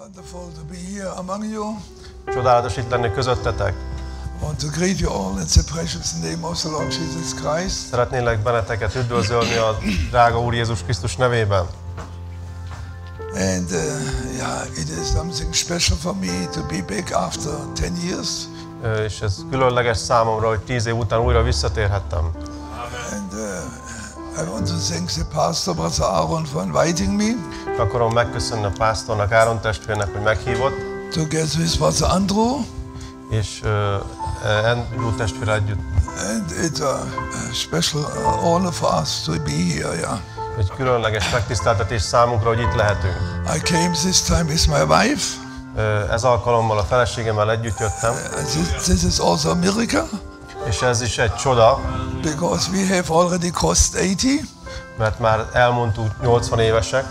Wonderful to be here among you. Csodálatos itt lenni közöttetek. I want to greet you all in the precious name of the Lord Jesus Christ. Szeretnélek benneteket üdvözölni a drága Úr Jézus Krisztus nevében. And it is something special for me to be back after 10 years. És ez különleges számomra, hogy 10 év után újra visszatérhettem. And I want to thank the pastor, Brother Aaron, for inviting me. Akarom megköszönni a pásztornak, Áron testvérnek, hogy meghívott. Together with Brother Andrew. És Andrew testvérrel együtt. And it's a special honor for us to be here. Yeah. Egy különleges megtiszteltetés számunkra, hogy itt lehetünk. I came this time with my wife. Ez alkalommal a feleségemmel együtt jöttem. This is also a miracle. És ez is egy csoda. Because we have already crossed 80. Mert már elmondtuk 80 évesek.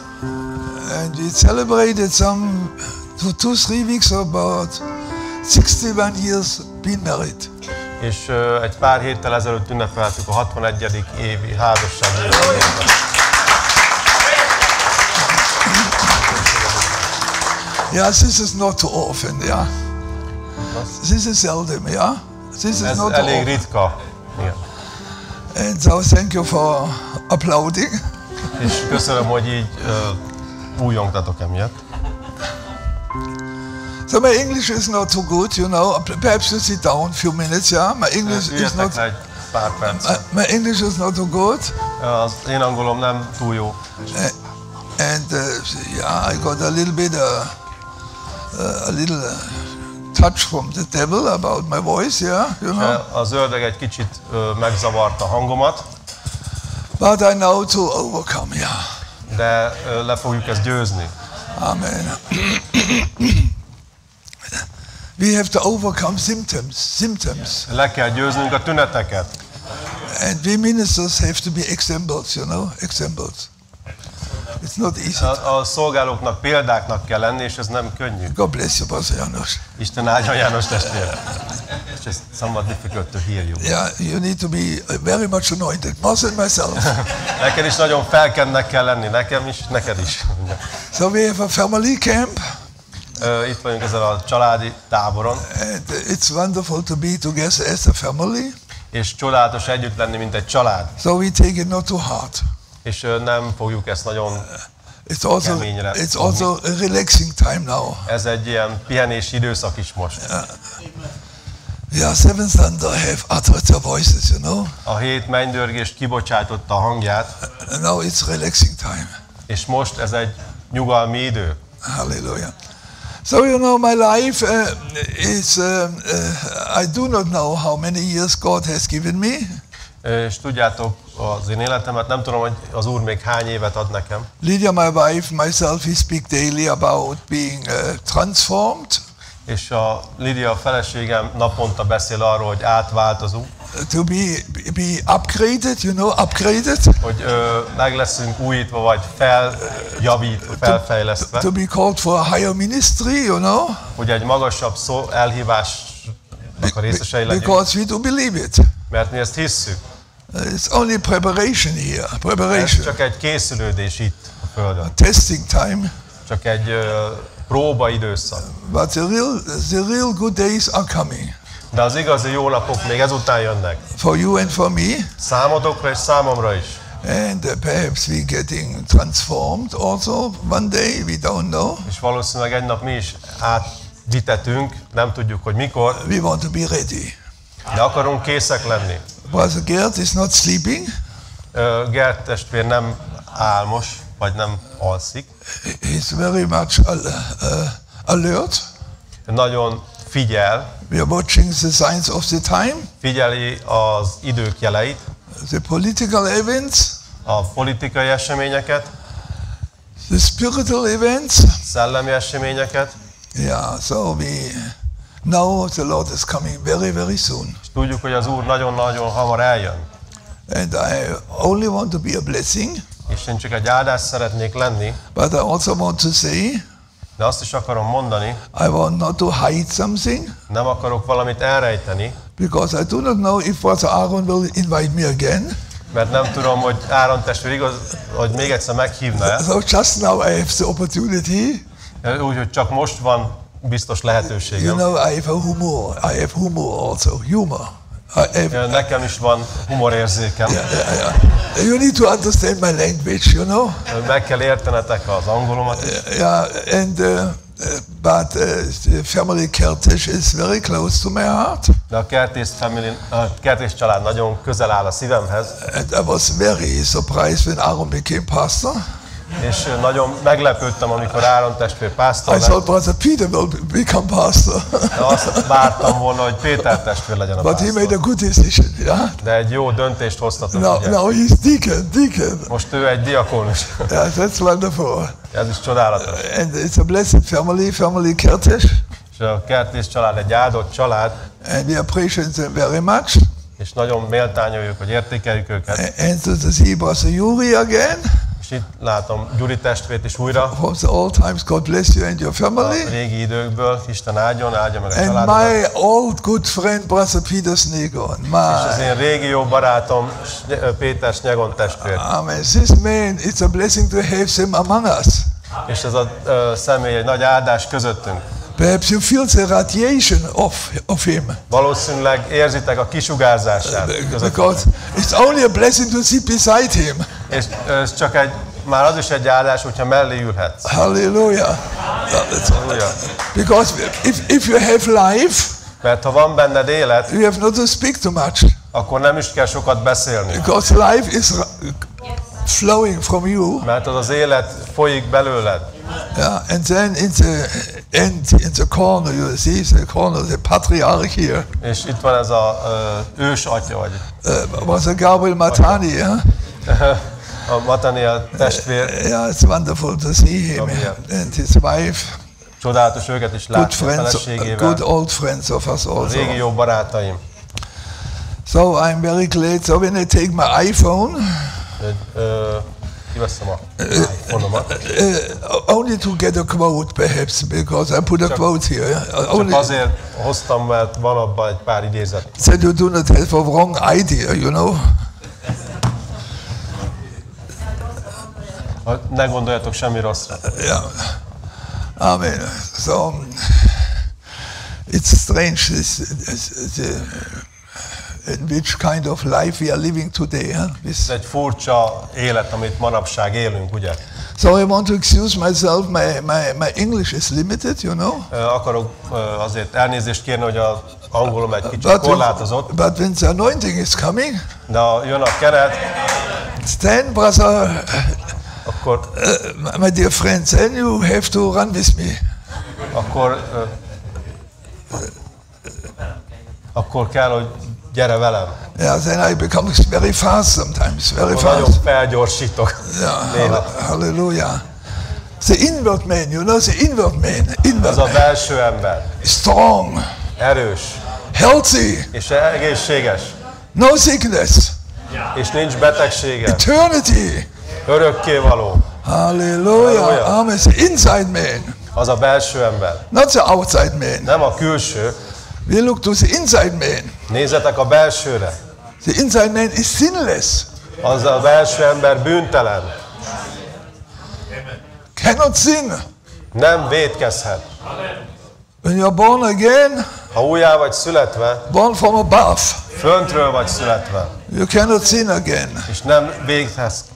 And we celebrated some 2-3 weeks about 61 years been married. És egy pár héttel ezelőtt ünnepeltük a 61. évi házasság évét. Yeah, this is not too often, yeah. This is seldom, yeah. This is not elég often. ritka. Igen. And so thank you for applauding. És köszönöm, hogy így újongtatok emiatt. So my English is not too good, you know. Perhaps you sit down a few minutes, yeah. My English is not. Pár perc. My English is not too good. Az én angolom nem túl jó. And yeah, I got a little bit a little touch from the devil about my voice, yeah, you know. Az ördög egy kicsit megzavarta a hangomat. But I know to overcome, yeah. De le fogjuk ezt győzni. Amen. We have to overcome symptoms. Le kell győznünk a tüneteket. And we ministers have to be examples, you know, examples. It's not easy. A szolgálóknak példáknak kell lenni, és ez nem könnyű. God bless you, Pastor János. Isten áldja János testvére. It's just somewhat difficult to hear you. Yeah, you need to be very much anointed, more than myself. Neked is nagyon felkennek kell lenni, nekem is, neked is. So we have a family camp. Itt vagyunk ezen a családi táboron. And it's wonderful to be together as a family. És csodálatos együtt lenni, mint egy család. So we take it not too hard. És nem fogjuk ezt nagyon keményre. It's also a relaxing time now. Ez egy ilyen pihenési időszak is most. Yeah, Seven Thunder have uttered their voices, you know. A 7 mennydörgés kibocsátotta a hangját. And now it's relaxing time. És most ez egy nyugalmi idő. Hallelujah. So you know, my life is, I do not know how many years God has given me. És tudjátok, az én életemet nem tudom, hogy az Úr még hány évet ad nekem. Lydia, my wife, myself, we speak daily about being transformed. És a Lydia feleségem naponta beszél arról, hogy átváltozunk. To be upgraded, you know, upgraded. Hogy meg leszünk újítva, vagy felfejlesztve. To be called for a higher ministry, you know. Hogy egy magasabb elhívásnak a részesei legyünk. Because we do believe it. Mert mi ezt hisszük. It's only preparation here. Preparation. Ez csak egy készülődés itt a Földön. A testing time. Csak egy próba időszak. But the real good days are coming. De az igazi jó napok még ezután jönnek. For you and for me. Számotokra és számomra is. And perhaps we getting transformed also one day, we don't know. És valószínűleg egy nap mi is átvitetünk, nem tudjuk, hogy mikor. We want to be ready. De akarunk készek lenni. Brother Gert is not sleeping. Gert testvér nem álmos, vagy nem alszik. He's very much alert. Nagyon figyel. We are watching the signs of the time. Figyeli az idők jeleit. The political events. A politikai eseményeket. The spiritual events. Szellemi eseményeket. Yeah, so we know the Lord is coming very, very soon. És tudjuk, hogy az Úr nagyon-nagyon hamar eljön. And I only want to be a blessing. És én csak egy áldás szeretnék lenni. But I also want to say. De azt is akarom mondani. I want not to hide something. Nem akarok valamit elrejteni. Because I do not know if Brother Aaron will invite me again. Mert nem tudom, hogy Áron testvér igaz, hogy még egyszer meghívna. So just now I have the opportunity. Úgyhogy csak most van biztos You lehetőségem. know, I have humor also, humor. Nekem is van humorérzékem. Yeah. You need to understand my language, you know. Meg kell értenetek az angolomat. Yeah, but the family Kertész is very close to my heart. De a Kertész család nagyon közel áll a szívemhez. And I was very surprised when Aaron became pastor. És nagyon meglepődtem, amikor Áron testvér pásztor I lett. thought Brother Peter will become pastor. De azt vártam volna, hogy Péter testvér legyen a But he made a pásztor. good decision, yeah? De egy jó döntést hoztatok, ugye? Now he's deacon. Most ő egy diakónus. Yeah, that's wonderful. Ez is csodálatos. And it's a blessed family Kertész. És a Kertész család egy áldott család, And we appreciate them very much. és nagyon méltányoljuk, hogy értékeljük őket. And to see Brother Yuri again. És itt látom Gyuri testvért is újra. From the old times, God bless you and your A family. régi időkből, Isten áldja meg a And családodat. my old good friend, Brother Peter Snegon. És az My, én régi jó barátom, Péter Snyegon testvér. amen. This man, it's a blessing to have him among us. És ez a személy egy nagy áldás közöttünk. Perhaps you feel the radiation of him. Valószínűleg érzitek a kisugárzását közöttünk. Because it's only a blessing to sit beside him. És ez csak már az is egy áldás, hogyha mellé ülhetsz. Hallelujah. Halleluja. Because if you have life, Mert ha van benned élet, you have not to speak too much. akkor nem is kell sokat beszélni. Because life is flowing from you. Mert az élet folyik belőled. Yeah, and then in the end, in the corner, you see the corner, the patriarch here, És itt van ez a ős atya, vagy was a Gabriel Matani. Yeah? a Mataniel testvér. Yeah, it's wonderful to see him Gabriel. and his wife. Csodálatos őket is Good látni a friends, feleségével. good old friends of us also. Régi jó barátaim. So I'm very glad. So when I take my iPhone, Kiveszem a iPhone-omat. only to get a quote perhaps, because I put a quote here. Yeah? Csak Only azért hoztam, mert van abban egy pár idézet. so you do not have a wrong idea, you know. Ne gondoljatok semmi rosszra. Yeah. Amen. So it's strange in which kind of life we are living today. Huh? Ez egy furcsa élet, amit manapság élünk, ugye? So I want to excuse myself. My English is limited, you know. Akarok azért elnézést kérni, hogy az angolom egy kicsit korlátozott, But when the anointing is coming, de ha jön a keret, then, brother, akkor, my dear friends, then you have to run with me. akkor kell, hogy gyere velem. Yeah, then I become very fast sometimes, very Akkor nagyon fast. felgyorsítok. Yeah, Néha. hallelujah. The inward man, you know, the inward man, Ez a belső ember. strong, Erős healthy, és egészséges, no sickness, és nincs betegsége, eternity. örökkévaló. Hallelujah. Hallelujah. Amen. The inside man, Az a belső ember, not the outside man. nem a külső. We look to the inside man. Nézzetek a belsőre. The inside man is sinless, Az a belső ember bűntelen. cannot sin. Nem vétkezhet. When you are born again, Ha újjá vagy születve, born from above, föntről vagy születve, you cannot sin again. és nem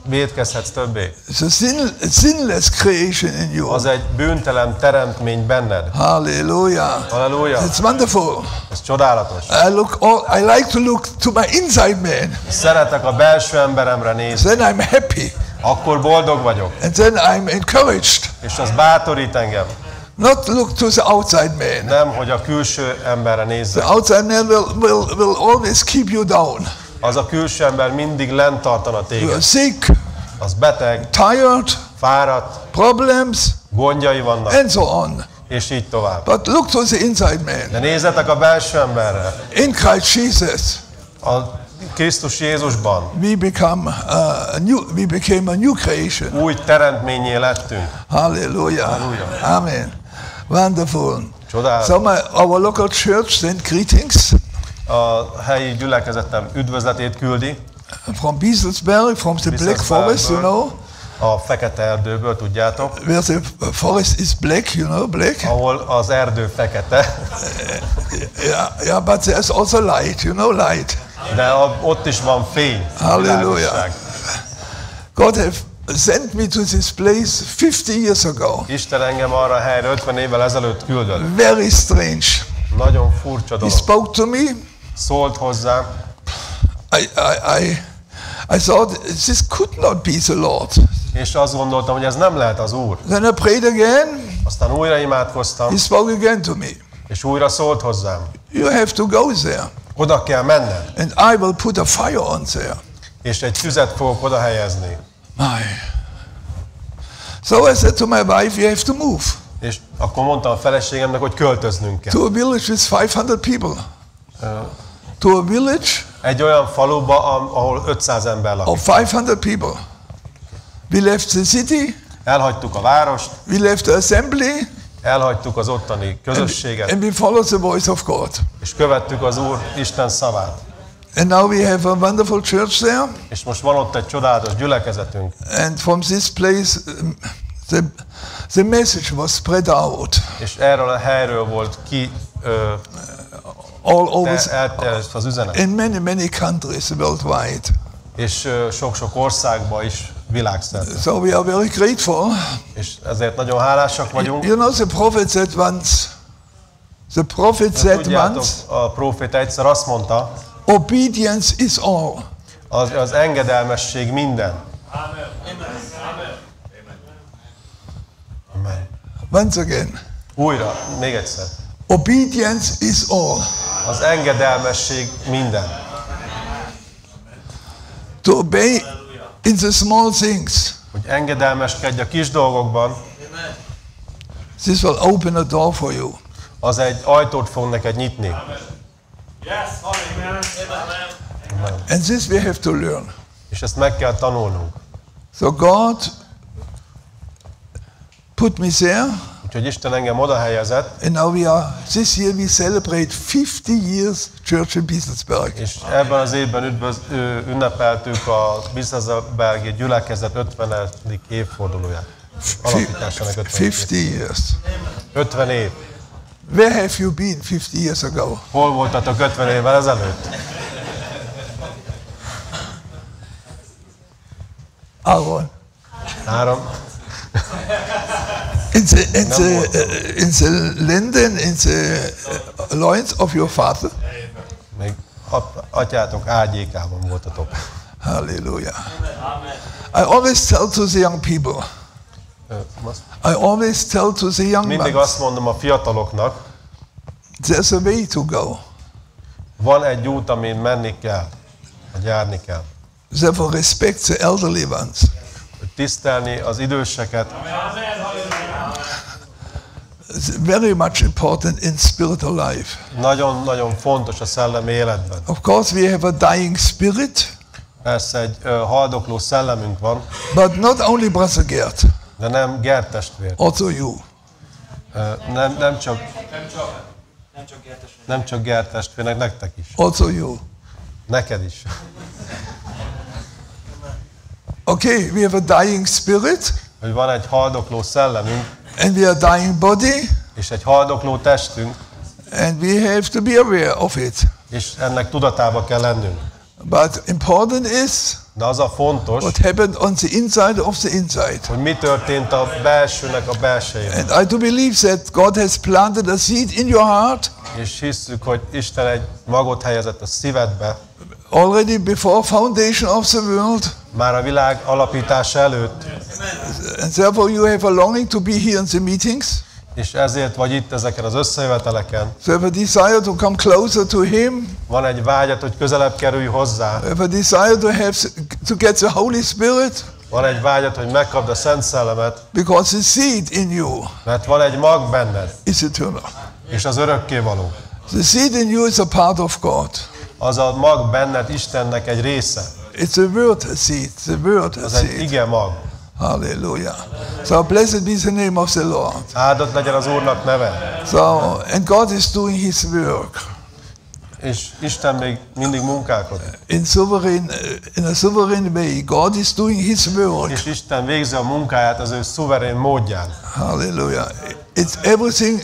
vétkezhetsz többé. It's a sinless creation in you. Az egy bűntelen teremtmény benned. Hallelujah. Halleluja. It's wonderful. Ez csodálatos. I like to look to my inside man. Szeretek a belső emberemre nézni. Then I'm happy. Akkor boldog vagyok. And then I'm encouraged. És az bátorít engem. Not look to the outside man. Nem, hogy a külső emberre nézzek. The outside man will always keep you down. Az a külső ember mindig lent tartana You are téged. sick, Az beteg, tired, fáradt, problems, gondjai vannak, and so on. és így tovább. But look to the inside man. De nézzetek a belső emberre. In Christ Jesus, A Krisztus Jézusban we became a new creation. új teremtményé lettünk. Hallelujah. Hallelujah. Amen. Wonderful. Csodálatos. So our local church sent greetings A helyi gyülekezetem üdvözletét küldi. from Bieselsberg, from the Black Forest, you know. a fekete erdőből, tudjátok, where the forest is black, you know, black. ahol az erdő fekete, Yeah, but there's also light, you know, light. de ott is van fény. Hallelujah. világosság. God have sent me to this place 50 years ago. Isten engem arra a helyre 50 évvel ezelőtt küldött. Very strange. Nagyon furcsa He dolog. spoke to me. Szólt hozzám, I thought this could not be the Lord. és azt gondoltam, hogy ez nem lehet az Úr. Then I prayed again. Aztán újra imádkoztam, He spoke again to me. és újra szólt hozzám. You have to go there, Oda kell menned, and I will put a fire on there. és egy tüzet fogok oda helyezni. My. So I said to my wife, you have to move És akkor mondtam a feleségemnek, hogy költöznünk kell. to a village with 500 people. To a village Egy olyan faluba, ahol 500 ember lakik. of 500 people. We left the city, Elhagytuk a várost, we left the assembly, elhagytuk az ottani közösséget, and we followed the voice of God. és követtük az Úr Isten szavát. And now we have a wonderful church there. És most van ott egy csodálatos gyülekezetünk, And from this place, the message was spread out és erről a helyről volt all over, elterjedt az üzenet. in many countries worldwide. És sok-sok országba is világszerte. So we are very grateful. És ezért nagyon hálásak vagyunk. You know, the prophet said once, Tudjátok, a próféta egyszer azt mondta, obedience is all. az engedelmesség minden. Amen. Once again, Újra, még egyszer. obedience is all. Az engedelmesség minden. To obey in the small things. Hogy engedelmeskedj a kis dolgokban, This will open a door for you. az egy ajtót fog neked nyitni. And this we have to learn. És ezt meg kell tanulnunk. So God put me there, Úgyhogy Isten engem oda helyezett, and now this year we celebrate 50 years church in Bieselsberg. és ebben az évben ünnepeltük a Bieselsbergi gyülekezet 50. évfordulóját. Alapításának 50 years. 50 év. Where have you been 50 years ago? Hol voltatok 50 évvel ezelőtt? Aaron. Három. In the Linden, in the loins of your father. Még atyátok ágyékában voltatok. Hallelujah. I always tell to the young people. I always tell to the young Mindig ones, azt mondom a fiataloknak, there's a way to go. van egy út, amin menni kell, vagy járni kell. Therefore respect the elderly ones. Hogy tisztelni az időseket, It's very much important in spiritual life. nagyon-nagyon fontos a szellemi életben. Of course we have a dying spirit, Persze egy haldokló szellemünk van, but not only Brother Gert, de nem Gert testvér. also you. Nem csak Gert testvérnek, nektek is. Also you. Neked is. Okay, we have a dying spirit, Hogy van egy haldokló szellemünk, and we are dying body, és egy haldokló testünk, and we have to be aware of it. és ennek tudatába kell lennünk. But important is De az a fontos, what happened on the inside of the inside. hogy mi történt a belsőnek a belsejében. And I do believe that God has planted a seed in your heart És hisszük, hogy Isten egy magot helyezett a szívedbe, already before foundation of the world. már a világ alapítása előtt, And therefore you have a longing to be here in the meetings. és ezért vagy itt ezeken az összejöveteleken. So have a desire to come closer to Him. Van egy vágyat, hogy közelebb kerülj hozzá. Have a desire to get the Holy Spirit. Van egy vágyat, hogy megkapd a Szent Szellemet, Because the seed in you mert van egy mag benned, is eternal. és az örökkévaló. The seed in you is a part of God. Az a mag benned Istennek egy része. It's a word seed. The word Az egy seed. ige mag. Hallelujah. So blessed be the name of the Lord. Áldott legyen az Úrnak neve. So, and God is doing His work. És Isten még mindig munkálkodik. In a sovereign way. God is doing His work. És Isten végzi a munkáját az ő szuverén módján. Hallelujah. It's everything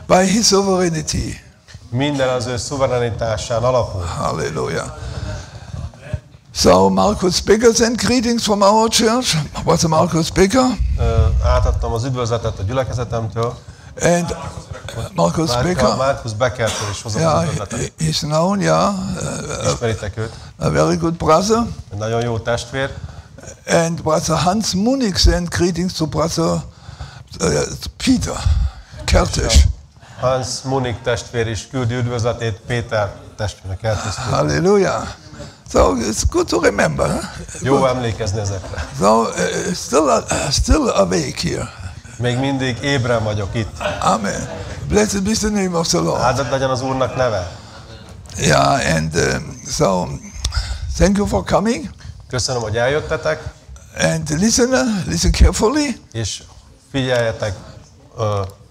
by His sovereignty. Minden az ő szuverenitásán alapul. Hallelujah. So Markus Becker sent greetings from our church. What's Markus Becker? Átadtam az üdvözletet a gyülekezetemtől. And Markus Becker. Markus Beckertől is hozom az üdvözletet. He's known, Ismeritek őt. a very good brother. Egy nagyon jó testvér. And Brother Hans Munich sent greetings to Brother Peter Kertész. Hans Munich testvér is küldi üdvözletét Péter testvérnek. Hallelujah. So it's good to remember. Jó emlékezni ezekre. So still awake here. Még mindig ébren vagyok itt. Amen. Blessed be the name of the Lord. Áldott legyen az Úrnak neve. Yeah, and so thank you for coming. Köszönöm, hogy eljöttetek. And listen carefully. És figyeljetek,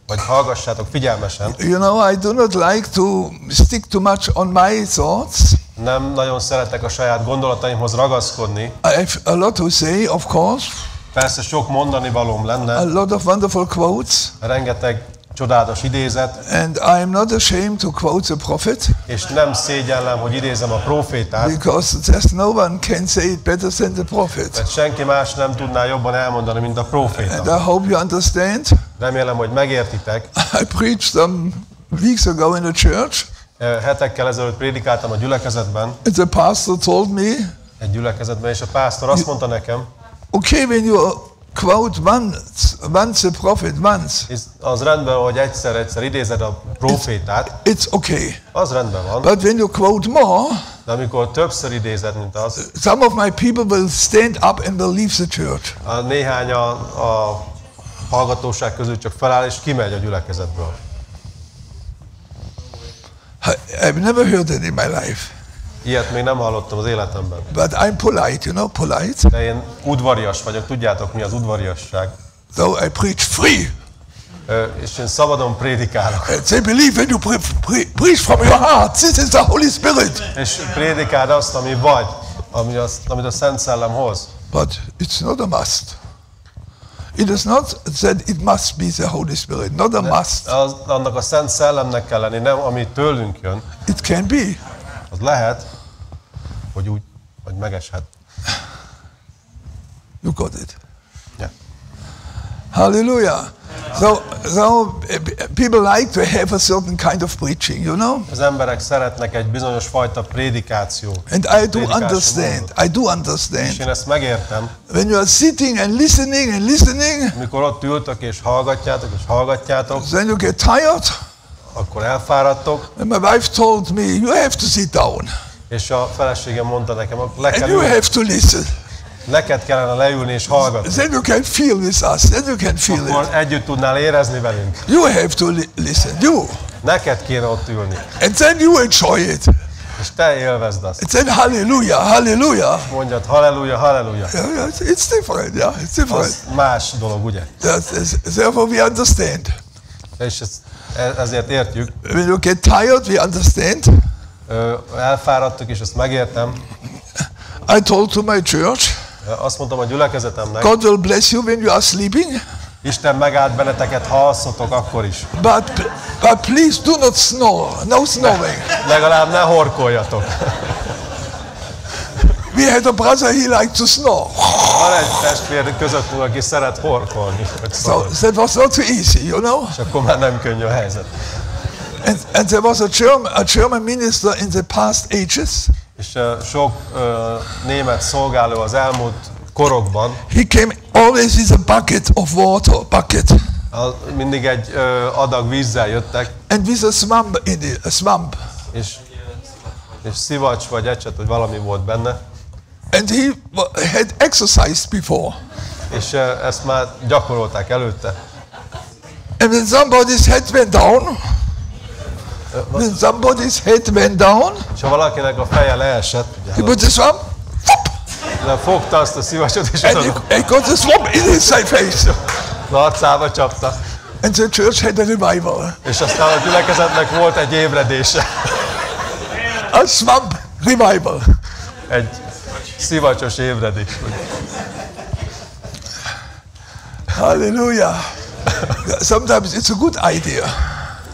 vagy hallgassátok figyelmesen. You know, I do not like to stick too much on my thoughts. Nem nagyon szeretek a saját gondolataimhoz ragaszkodni. I have a lot to say, of course. Persze sok mondani valóm lenne. A lot of wonderful quotes. Rengeteg csodálatos idézet. And I am not ashamed to quote the prophet. És nem szégyellem, hogy idézem a prófétát. Because there's no one can say it better than the prophet. Mert senki más nem tudná jobban elmondani, mint a próféta. And I hope you understand. Remélem, hogy megértitek. I preached some weeks ago in the church. Hetekkel ezelőtt prédikáltam a gyülekezetben. And the pastor told me. Egy gyülekezetben, és a pásztor azt mondta nekem. Okay, when you quote once the prophet, once. Az rendben, hogy egyszer idézed a prófétát. It's okay. Az rendben van. But when you quote more, de amikor többször idézed, mint az, some of my people will stand up and will leave the church. Néhány a hallgatóság közül csak feláll és kimegy a gyülekezetből. I've never heard that in my life. Ilyet még nem hallottam az életemben. But I'm polite, you know, polite. De én udvarias vagyok, tudjátok mi az udvariasság. So I preach free. És én szabadon prédikálok. And they believe when you preach from your heart, this is the Holy Spirit. És prédikáld azt, ami vagy, amit a Szent Szellem hoz. But it's not a must. It is not that it must be the Holy Spirit, not a must. Annak a Szent Szellemnek kell lenni, nem ami tőlünk jön. It can be. Az lehet, hogy úgy, hogy megeshet. You got it. Yeah. Hallelujah. So people like to have a certain kind of preaching, you know? Az emberek szeretnek egy bizonyos fajta prédikációt. And I do understand. I do understand. És én ezt megértem. When you are sitting and listening, mikor ott ültök és hallgatjátok, then you get tired. Akkor elfáradtok. And my wife told me, you have to sit down. És a feleségem mondta nekem, le kell and you have to listen. Neked kellene leülni és hallgatni. Then you can feel with us. Then you can feel akkor it. együtt tudnál érezni velünk. You have to listen. You. Neked kéne ott ülni. And then you enjoy it. És te élvezd azt. And then hallelujah, hallelujah. Mondjad halleluja, halleluja. Yeah, it's different, yeah. It's different. Az más dolog, ugye? Therefore we understand. És ezért értjük. When you get tired, we understand. Elfáradtuk, és ezt megértem. I told to my church. Azt mondtam a gyülekezetemnek. God will bless you when you are sleeping. Isten megáld benneteket, ha alszotok akkor is. But please do not snore. No snoring. Legalább ne horkoljatok. We had a brother, he liked to snore. Van egy testvér közöttünk, aki szeret horkolni. So that was not too easy, you know. És akkor már nem könnyű a helyzet. And there was a German minister in the past ages. És sok német szolgáló az elmúlt korokban. He came always with a bucket of water, bucket. Mindig egy adag vízzel jöttek. And with a swamp in it, a swamp. És szivacs vagy ecset, vagy valami volt benne. And he had exercised before. És ezt már gyakorolták előtte. And when somebody's head went down, és ha valakinek a feje leesett, he put the swamp, fogta azt a szivacsot, és he got the swamp in his face. Az arcába csapta. And the church had a revival. És aztán a gyülekezetnek volt egy ébredése. A swamp revival. Egy szivacsos ébredés. Hallelujah. Sometimes it's a good idea.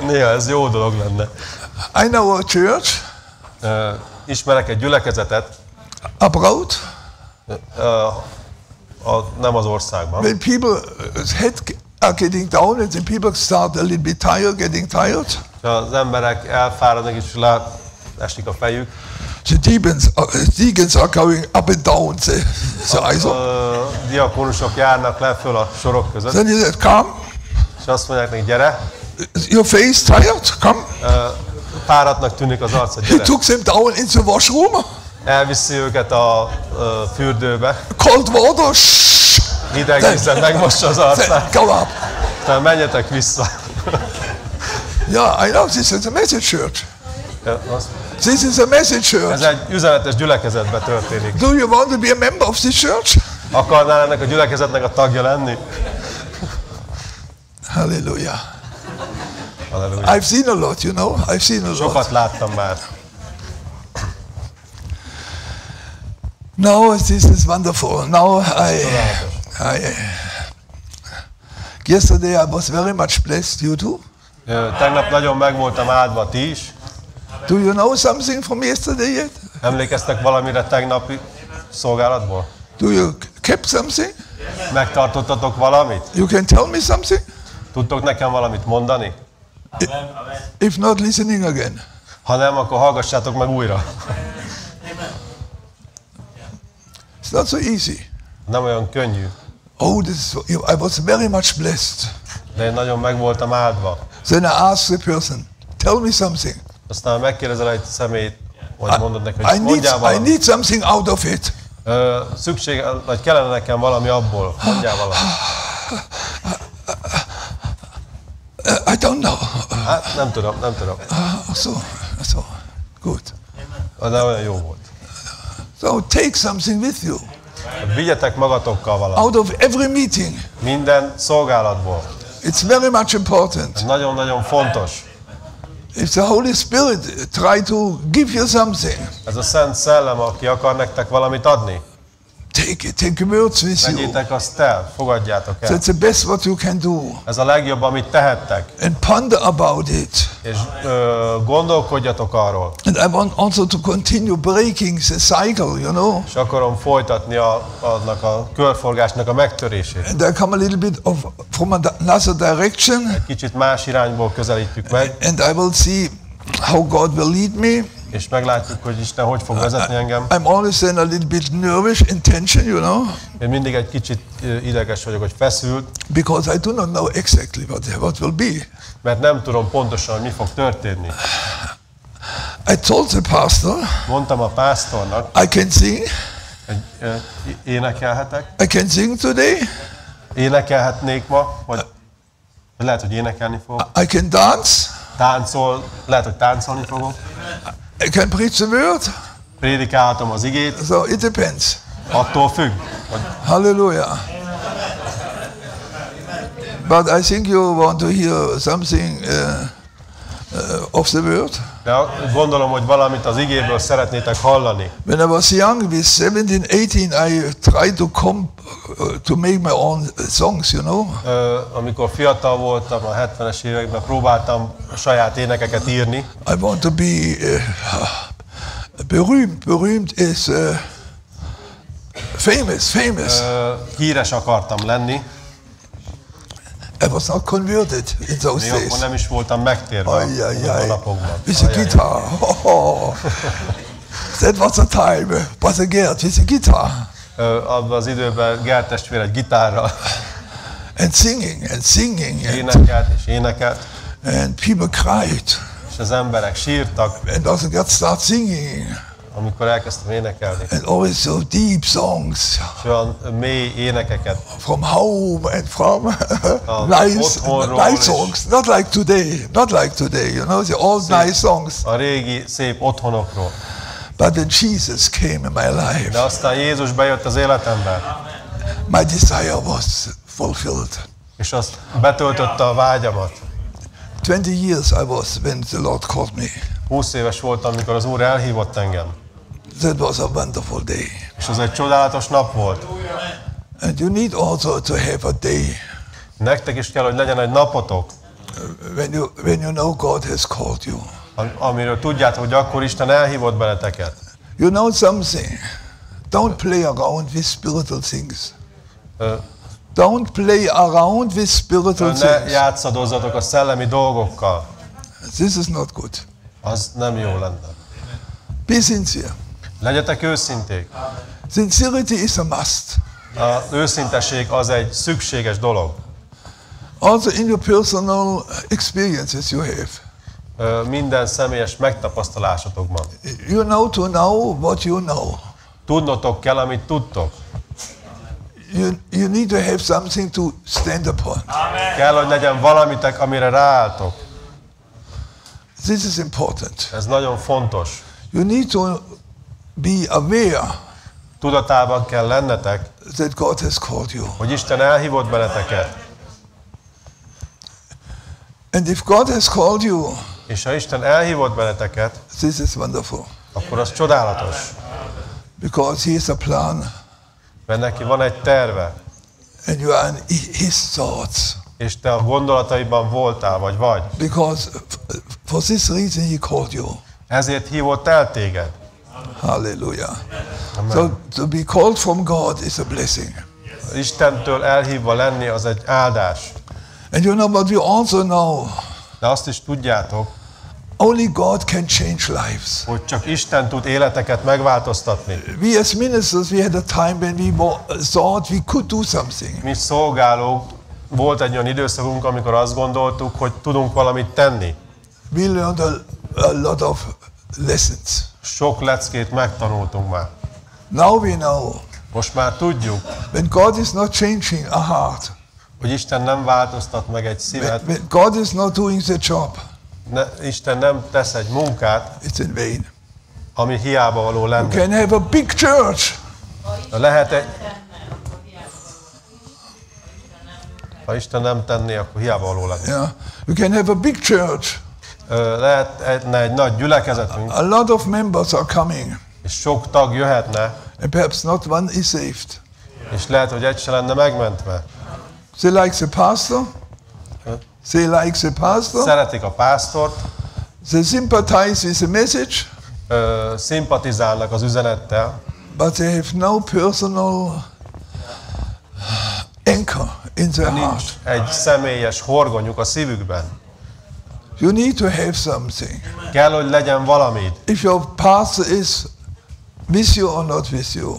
Néha ez jó dolog lenne. I know a church Ismerek egy gyülekezetet, abroad, nem az országban. when people's head are getting down and the people start a little bit tired, getting tired, Az emberek elfáradnak és leesik a fejük. the deacons are going up and down the aisle. Diakonusok járnak le föl a sorok között, Then he said, come, és azt mondják neki, gyere, your face tired, come. fáradtnak tűnik az arca, He gyere. took them down into the washroom, Elviszi őket a fürdőbe, cold water, shh, hideg vízzel megmossa az arcát, then go up. tehát menjetek vissza. Yeah, I know, this is a message church. This is a message Ez church. egy üzenetes gyülekezetben történik. Do you want to be a member of this church? Akarnál ennek a gyülekezetnek a tagja lenni? Hallelujah. Halleluja. I've seen a lot, you know. I've seen a lot. Sokat láttam már. No, this is wonderful. Now yesterday I was very much blessed. You too? Tegnap nagyon meg voltam áldva, ti is. Do you know something from yesterday yet? Emlékeztek valamire tegnapi szolgálatból? Do you kept something? Megtartottatok valamit? You can tell me something? Tudtok nekem valamit mondani? If not, listening again. Ha nem, akkor hallgassátok meg újra. It's not so easy. Nem olyan könnyű, Oh, I was very much blessed. de én nagyon meg voltam áldva. Then I asked the person, tell me something. Aztán megkérdezel egy személyt, vagy mondod neki, hogy mondjál I valamit. need something out of it. Szükség, vagy kellene nekem valami abból. Mondjál valamit. I don't know. Hát nem tudom. So, good. De olyan jó volt. So take something with you Vigyetek magatokkal valamit. out of every meeting. Minden szolgálatból. It's very much important. Nagyon-nagyon fontos. If the Holy Spirit try to give you something, Ez a Szent Szellem, aki akar nektek valamit adni. take it. Take words with you. Vegyétek azt el, fogadjátok el. That's the best what you can do. Ez a legjobb, amit tehettek. And ponder about it. És gondolkodjatok arról. And I want also to continue breaking the cycle, you know. És akarom folytatni annak a körforgásnak a megtörését. And I come a little bit from another direction. Kicsit más irányból közelítjük meg, And I will see how God will lead me. és meglátjuk, hogy Isten hogy fog vezetni engem. I'm always then a little bit nervous in tension, you know, Én mindig egy kicsit ideges vagyok, hogy feszült, because I do not know exactly what will be. mert nem tudom pontosan, hogy mi fog történni. I told the pastor, Mondtam a pásztornak, I can sing. hogy énekelhetek, I can sing today. énekelhetnék ma, vagy lehet, hogy énekelni fogok. I can dance. Lehet, hogy táncolni fogok. I can preach the word. Prédikálhatom az igét, So it depends. attól függ. Hogy Hallelujah. But I think you want to hear something of the word. de gondolom, hogy valamit az igéből szeretnétek hallani. When I was young, with 17, 18, I tried to to make my own songs, you know. Amikor fiatal voltam, a 70-es években próbáltam saját énekeket írni. I want to be berühmt. Berühmt is famous. Híres akartam lenni. I was not converted in those Még akkor days. nem is voltam megtérve a napokban. With a guitar. Oh. That was the time. Was a Gert with a guitar. Abban az időben Gert testvér egy gitárral And singing. énekelt, And people cried. és az emberek sírtak, And also Gert started singing. amikor elkezdtem énekelni. And always so deep songs. És olyan mély énekeket. From home and from nice songs. Not like today, you know, the old nice songs. A régi, szép otthonokról. But when Jesus came in my life, De aztán Jézus bejött az életembe, my desire was fulfilled. és azt betöltötte a vágyamat. 20 years I was when the Lord called me. 20 éves voltam, amikor az Úr elhívott engem. That was a wonderful day. És az egy csodálatos nap volt. And you need also to have a day Nektek is kell, hogy legyen egy napotok, when you know God has called you. amiről tudjátok, hogy akkor Isten elhívott benneteket. You know something. Don't play around with spiritual things. Don't play around with spiritual Ne things. játszadozzatok a szellemi dolgokkal. This is not good. Az nem jó lenne. Be sincere. Legyetek őszinték. Sincerity is a must. Az őszinteség az egy szükséges dolog. Also in your personal experiences you have. Minden személyes megtapasztalásotokban. You know to know what you know. Tudnotok kell, amit tudtok. You need to have something to stand upon. Kell, hogy legyen valamitek, amire ráálltok. This is important. Ez nagyon fontos. You need to be aware Tudatában kell lennetek, that God has called you. hogy Isten elhívott benneteket. And if God has called you, És ha Isten elhívott benneteket, this is wonderful. akkor az csodálatos. Because He has a plan Mert neki van egy terve, and you are in His thoughts. és te a gondolataiban voltál, vagy vagy. Because for this reason He called you. Ezért hívott el téged. Hallelujah. Amen. So to be called from God is a blessing. Istentől elhívva lenni az egy áldás. And you know what we also know? De azt is tudjátok, Only God can change lives. hogy csak Isten tud életeket megváltoztatni. We as ministers, we had a time when we thought we could do something. Mi szolgálók, volt egy olyan időszakunk, amikor azt gondoltuk, hogy tudunk valamit tenni. We learned a lot of lessons. Sok leckét megtanultunk már. Now we know Most már tudjuk, when God is not changing a heart, hogy Isten nem változtat meg egy szívet, when God is not doing the job, Isten nem tesz egy munkát, it's in vain. ami hiába való You lenne. can have a big church. Lehet egy... Ha Isten nem tenné, akkor hiába való lenne. Yeah. You can have a big church. Lehetne egy nagy gyülekezetünk, A lot of members are coming, és sok tag jöhetne, and perhaps not one is saved. és lehet, hogy egy se lenne megmentve. They like the pastor. They like the pastor. Szeretik a pásztort, They sympathize with the message, szimpatizálnak az üzenettel, but they have no personal anchor in their nincs heart. egy személyes horgonyuk a szívükben. You need to have something. Kell, hogy legyen valamit. If your pastor is with you or not with you.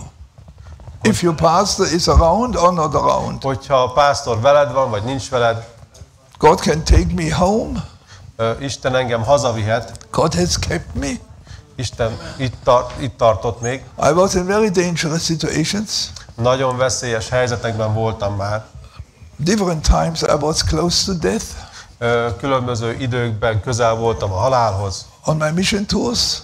If your pastor is around or not around. Hogyha a pásztor veled van, vagy nincs veled, God can take me home. Isten engem hazavihet, God has kept me. Isten itt tartott még. I was in very dangerous situations. Nagyon veszélyes helyzetekben voltam már. Different times I was close to death. Különböző időkben közel voltam a halálhoz. On my mission tours,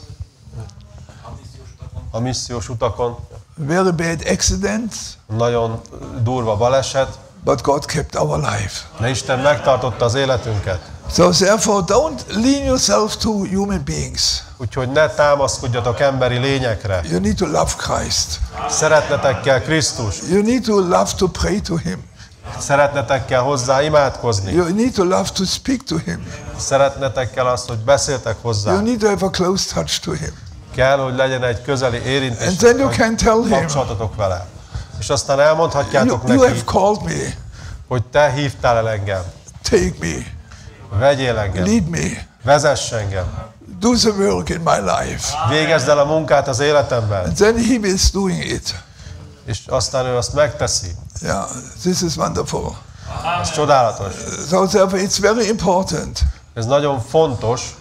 A missziós utakon very bad accidents, nagyon durva baleset, but God kept our life. de Isten megtartotta az életünket. So therefore, don't lean yourself to human beings. Úgyhogy ne támaszkodjatok emberi lényekre. You need to love Christ. Szeretnetek kell Krisztus. You need to love to pray to Him. Szeretnetek kell hozzá imádkozni. You need to love to speak to Him. Szeretnetek kell azt, hogy beszéltek hozzá. You need to have a close touch to Him. Kell, hogy legyen egy közeli érintés, And then you can tell Him, kapcsolatotok vele. És aztán elmondhatjátok you have neki, called me. hogy te hívtál el engem. Take me. Vegyél engem. Lead me. Vezess engem. Do the work in my life. Végezd el a munkát az életemben. And then He is doing it. És aztán ő azt megteszi. Yeah, this is wonderful. Ez csodálatos. So therefore, it's very important. Ez nagyon fontos.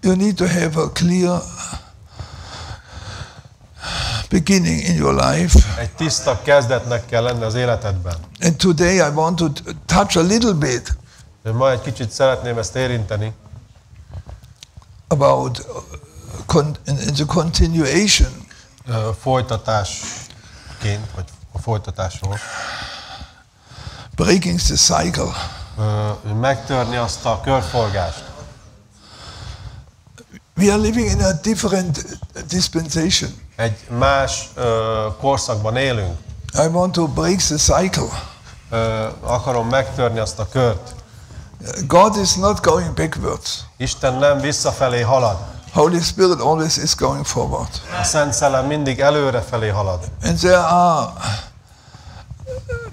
You need to have a clear beginning in your life. Egy tiszta kezdetnek kell lenni az életedben. And today I want to touch a little bit Én ma egy kicsit szeretném ezt érinteni. about in the continuation Folytatásként, vagy a folytatásról. breaking the cycle. megtörni azt a körforgást. We are living in a different dispensation. Egy más korszakban élünk. I want to break the cycle. Akarom megtörni azt a kört. God is not going backwards. Isten nem visszafelé halad. Holy Spirit always is going forward. A Szent Szellem mindig előrefelé halad. And there are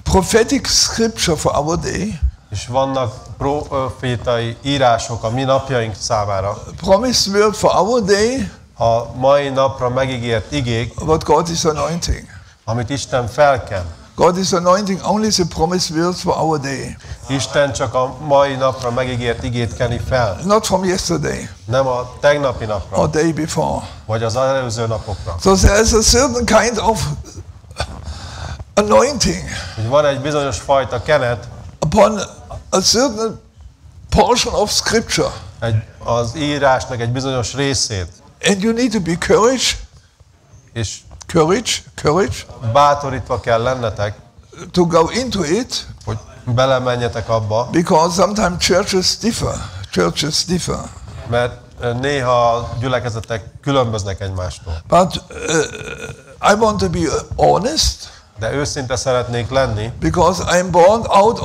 prophetic scripture for our day. És vannak profétai írások a mi napjaink számára. Promised word for our day. A mai napra megígért igék, What God is anointing. amit Isten felken. God is anointing only the promised words for our day. Isten csak a mai napra megígért igét keni fel. Not from yesterday Nem a tegnapi napra, or day before. vagy az előző napokra. So there is a certain kind of anointing Hogy van egy bizonyos fajta kenet, upon a certain portion of scripture. az írásnak egy bizonyos részét. And you need to be És courage bátorítva kell lennetek, to go into it, hogy belemenjetek abba, because sometimes churches differ. mert néha a gyülekezetek különböznek egymástól. But I want to be honest, De őszinte szeretnék lenni, because I'm born out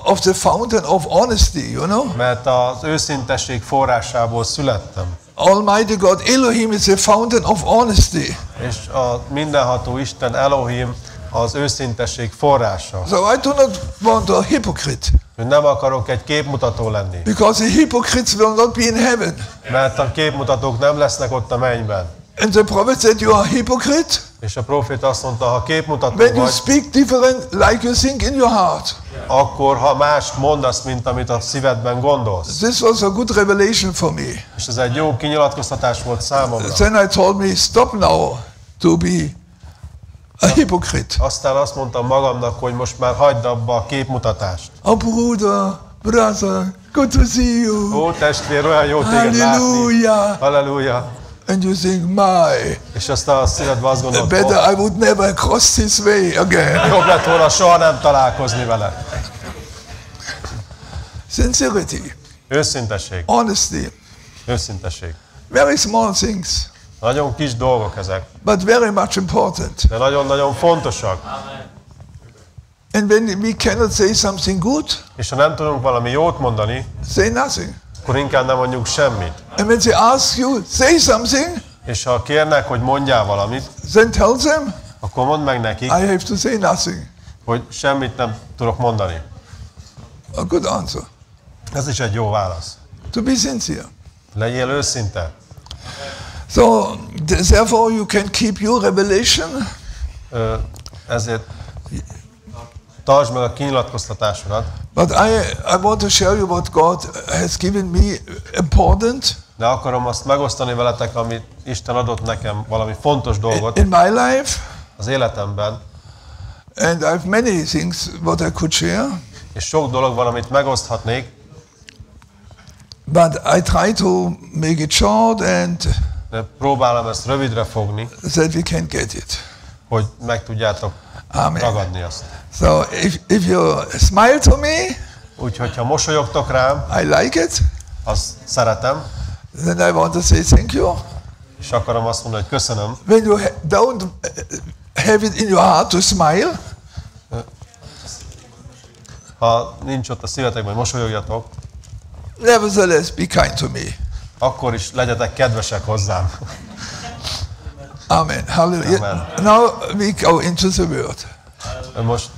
of the fountain of honesty, you know? mert az őszintesség forrásából születtem. Almighty God, Elohim is a fountain of honesty. És a mindenható Isten Elohim az őszintesség forrása. So I do not want a hypocrite, Hogy nem akarok egy képmutató lenni, because the hypocrites will not be in heaven. mert a képmutatók nem lesznek ott a mennyben. And the prophet said, you are a hypocrite És a próféta azt mondta, ha képmutató when you vagy, speak different like you think in your heart. akkor ha mást mondasz, mint amit a szívedben gondolsz. This was a good revelation for me. És ez egy jó kinyilatkoztatás volt számomra. Then I told me, stop now to be a hypocrite. Aztán azt mondtam magamnak, hogy most már hagyd abba a képmutatást. Oh, brother, good to see you. Ó, testvér, olyan jó téged látni. Hallelujah. Halleluja. And you think, my, És azt a szívedben azt gondolod, better I would never cross this way again. jobb lett volna soha nem találkozni vele. Sincerity, Őszintesség. honesty, Őszintesség. very small things, Nagyon kis dolgok ezek, but very much important. de nagyon-nagyon fontosak. And when we cannot say something good, És ha nem tudunk valami jót mondani, say nothing. akkor inkább nem mondjuk semmit. And when they ask you, say something, És ha kérnek, hogy mondjál valamit, then tell them, akkor mondd meg nekik, I have to say nothing. hogy semmit nem tudok mondani. A good answer. Ez is egy jó válasz. To be sincere. Legyél őszinte. So, therefore you can keep your revelation, Ezért tartsd meg a kinyilatkoztatásodat, but I want to show you what God has given me important de akarom azt megosztani veletek, amit Isten adott nekem, valami fontos dolgot in my life. az életemben, And I have many things what I could share, és sok dolog van, amit megoszthatnék, but I try to make it short and de próbálom ezt rövidre fogni, that we can get it. hogy meg tudjátok Amen. ragadni azt. So if you smile to me, Úgyhogy ha mosolyogtok rám, I like it, azt szeretem, then I want to say thank you. és akarom azt mondani, hogy köszönöm. When you don't have it in your heart to smile, Ha nincs ott a szívetekben, hogy mosolyogjatok, nevertheless be kind to me. akkor is legyetek kedvesek hozzám. Amen. Hallelujah. Amen. Now we go into the word. Most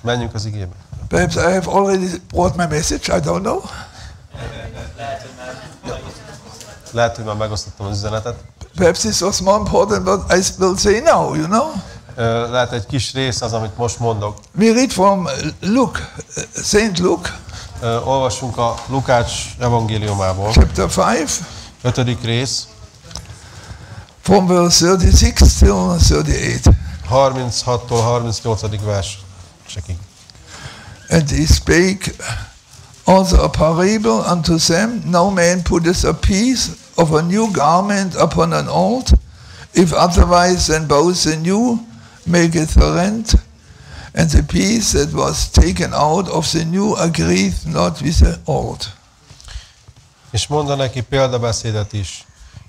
menjünk az igébe. Perhaps I have already brought my message, I don't know. Lehet, hogy már megosztottam az üzenetet. Perhaps this was more important what I will say now, you know. Lehet egy kis rész az, amit most mondok. We read from Luke, Saint Luke, Olvassunk a Lukács evangéliumából. chapter 5, 5. rész, from verse 36 till 38. 36-tól 38. versekig. And he spake also a parable unto them, no man putteth a piece of a new garment upon an old, if otherwise then both the new maketh a rent, And the peace that was taken out of the new agreeth not with the old. És mondta neki példabeszédet is.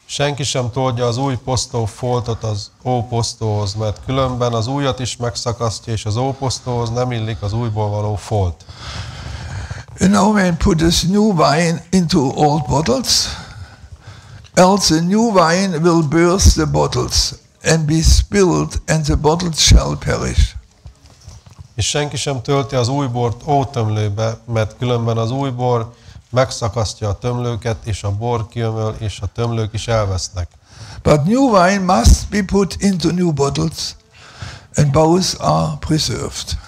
Senki sem tolja az új posztó foltot az óposztóhoz, mert különben az újat is megszakasztja, és az óposztóhoz nem illik az újból való folt. No man puts new wine into old bottles, else the new wine will burst the bottles and be spilled, and the bottles shall perish. És senki sem tölti az új bort ótömlőbe, mert különben az új bor megszakasztja a tömlőket, és a bor kiömöl, és a tömlők is elvesznek. But new wine must be put into new bottles, and both are preserved.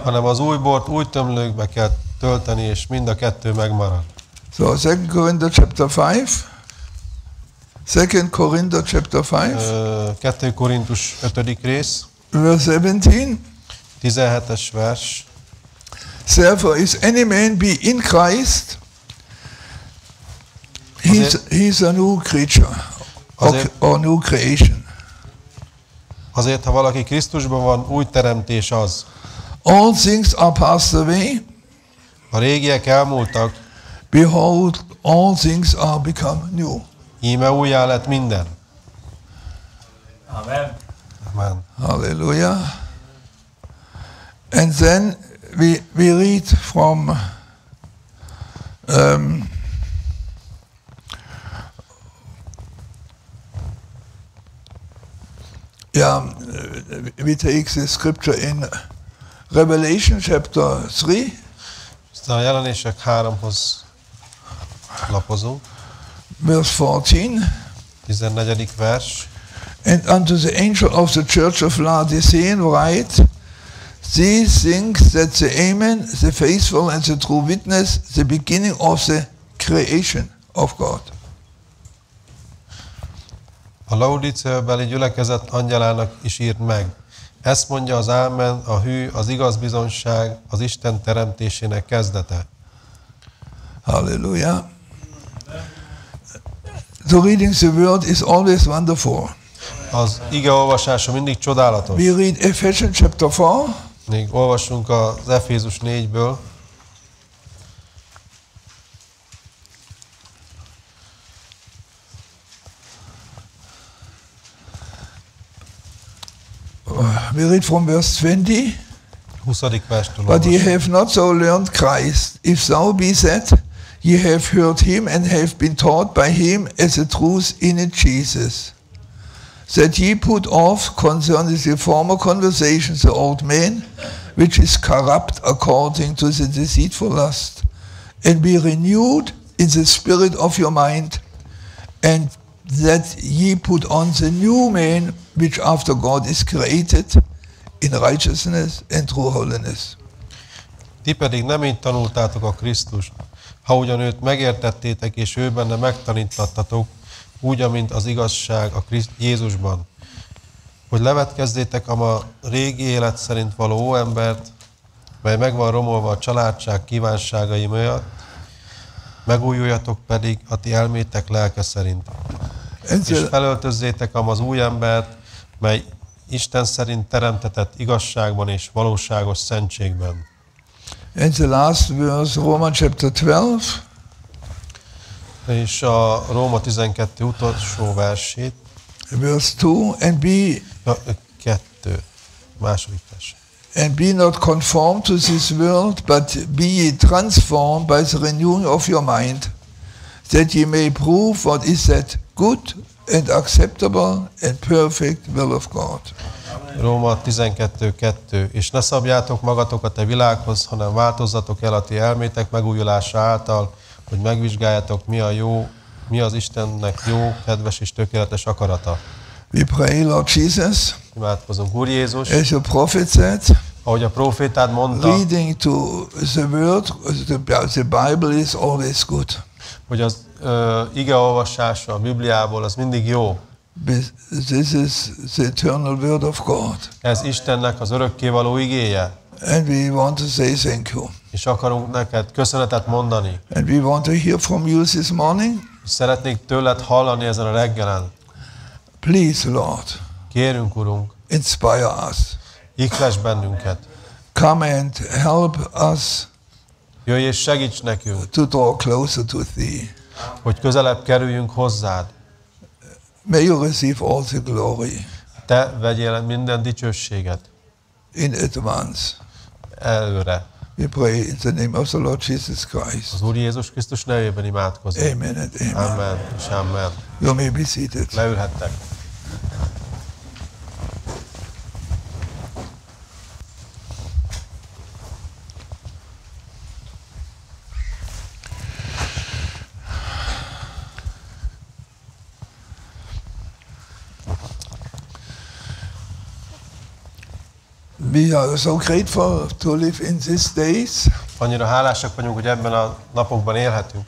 Hanem az új bort új tömlőkbe kell tölteni, és mind a kettő megmarad. So 2 Corinthians chapter 5. 2 Corinthians chapter 5. 2 Korintus 5. rész, Verse 17. 17-es vers. Therefore is any man be in Christ, he's a new creature, or new creation. Azért, ha valaki Krisztusban van, új teremtés az. All things are passed away. A régiek elmúltak, Behold, all things are become new. íme újjá lett minden. Amen. Amen. Hallelujah. And then we read from we take the scripture in Revelation chapter 3. Aztán a Jelenések 3-hoz lapozunk. Verse 14. 14. vers. And unto the angel of the church of Laodicean write, these things that the Amen, the faithful and the true witness, the beginning of the creation of God. A Laodiceabeli gyülekezet angyalának is írt meg. Ezt mondja az Ámen, a hű, az igaz bizonyság, az Isten teremtésének kezdete. Hallelujah. So reading the word is always wonderful. Az ige olvasása mindig csodálatos. We read Ephesians chapter 4. Még olvassunk az Efézus 4-ből. We read from verse 20. 20. verstől But ye olvassunk. have not so learned Christ, if so be that ye have heard him and have been taught by him as the truth in it Jesus. That ye put off concerning the former conversation the old man, which is corrupt according to the deceitful lust, and be renewed in the spirit of your mind, and that ye put on the new man, which after God is created in righteousness and true holiness. Ti pedig nem így tanultátok a Krisztust, ha ugyan őt megértettétek, és ő benne megtanítattatok, úgy, amint az igazság a Jézusban, hogy levetkezzétek a ma régi élet szerint való óembert, mely meg van romolva a családság kívánságai miatt, megújuljatok pedig a ti elmétek lelke szerint. És felöltözzétek az új embert, mely Isten szerint teremtetett igazságban és valóságos szentségben. And the last verse, Romans chapter 12. És a Róma 12 utolsó versét. Verse 2, and be 2. Második vers. And be not conformed to this world, but be ye transformed by the renewing of your mind, that ye may prove what is that good and acceptable and perfect will of God. Róma 12.2. És ne szabjátok magatokat a világhoz, hanem változzatok el a ti elmétek megújulása által, hogy megvizsgáljátok, mi az Istennek jó, kedves és tökéletes akarata. We pray, Lord Jesus, Imádkozunk, Úr Jézus, as your prophet said, ahogy a profétád mondta, reading to the word, the Bible is always good. hogy az igeolvasása a Bibliából az mindig jó. This is the eternal word of God. Ez Istennek az örökkévaló igéje. And we want to say thank you. És akarunk neked köszönetet mondani. And we want to hear from you this morning. És szeretnék tőled hallani ezen a reggelen. Please, Lord, Kérünk, Urunk, inspire us. ihless bennünket. come and help us Jöjj és segíts nekünk, to draw closer to Thee. hogy közelebb kerüljünk hozzád. May you receive all the glory Te vegyél minden dicsőséget in advance. előre. We pray in the name of the Lord Jesus Christ. Az Úr Jézus Krisztus nevében imádkozom. Amen and amen. Amen és amen. You may be seated. Leülhettek. We are so grateful to live in these days Annyira hálásak vagyunk, hogy ebben a napokban élhetünk.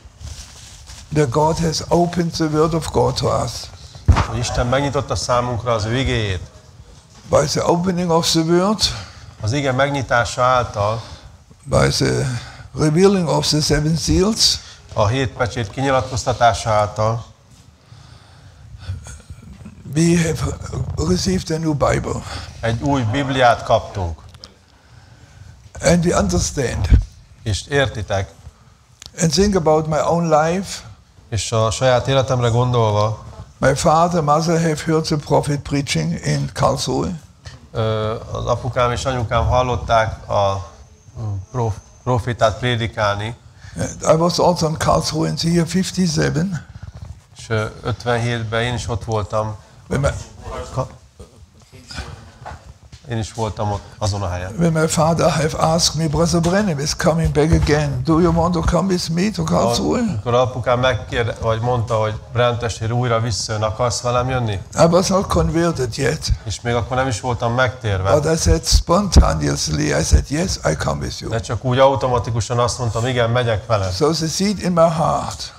that God has opened the Word of God to us. Hogy Isten megnyitotta számunkra az ő igéjét. By the opening of the Word, Az ige megnyitása által, by the revealing of the seven seals, a 7 pecsét kinyilatkoztatása által we have received a new Bible. egy új Bibliát kaptunk. And we understand És értitek, and think about my own life. és a saját életemre gondolva, My father, mother have heard the prophet preaching in Karlsruhe. az apukám és anyukám hallották a profétát prédikálni, I was also in Karlsruhe in the year 57. és 57-ben én is ott voltam, én is voltam ott azon a helyen. When my father have asked me, Brother Brennan is coming back again. Do you want to come with me to Karlsruhe? Amikor apukám vagy mondta, hogy Brent testvér újra visszajön, akarsz velem jönni? I was not converted yet, És még akkor nem is voltam megtérve. but I said spontaneously, I said, yes, I come with you. De csak úgy automatikusan azt mondtam, igen, megyek vele. So the seed in my heart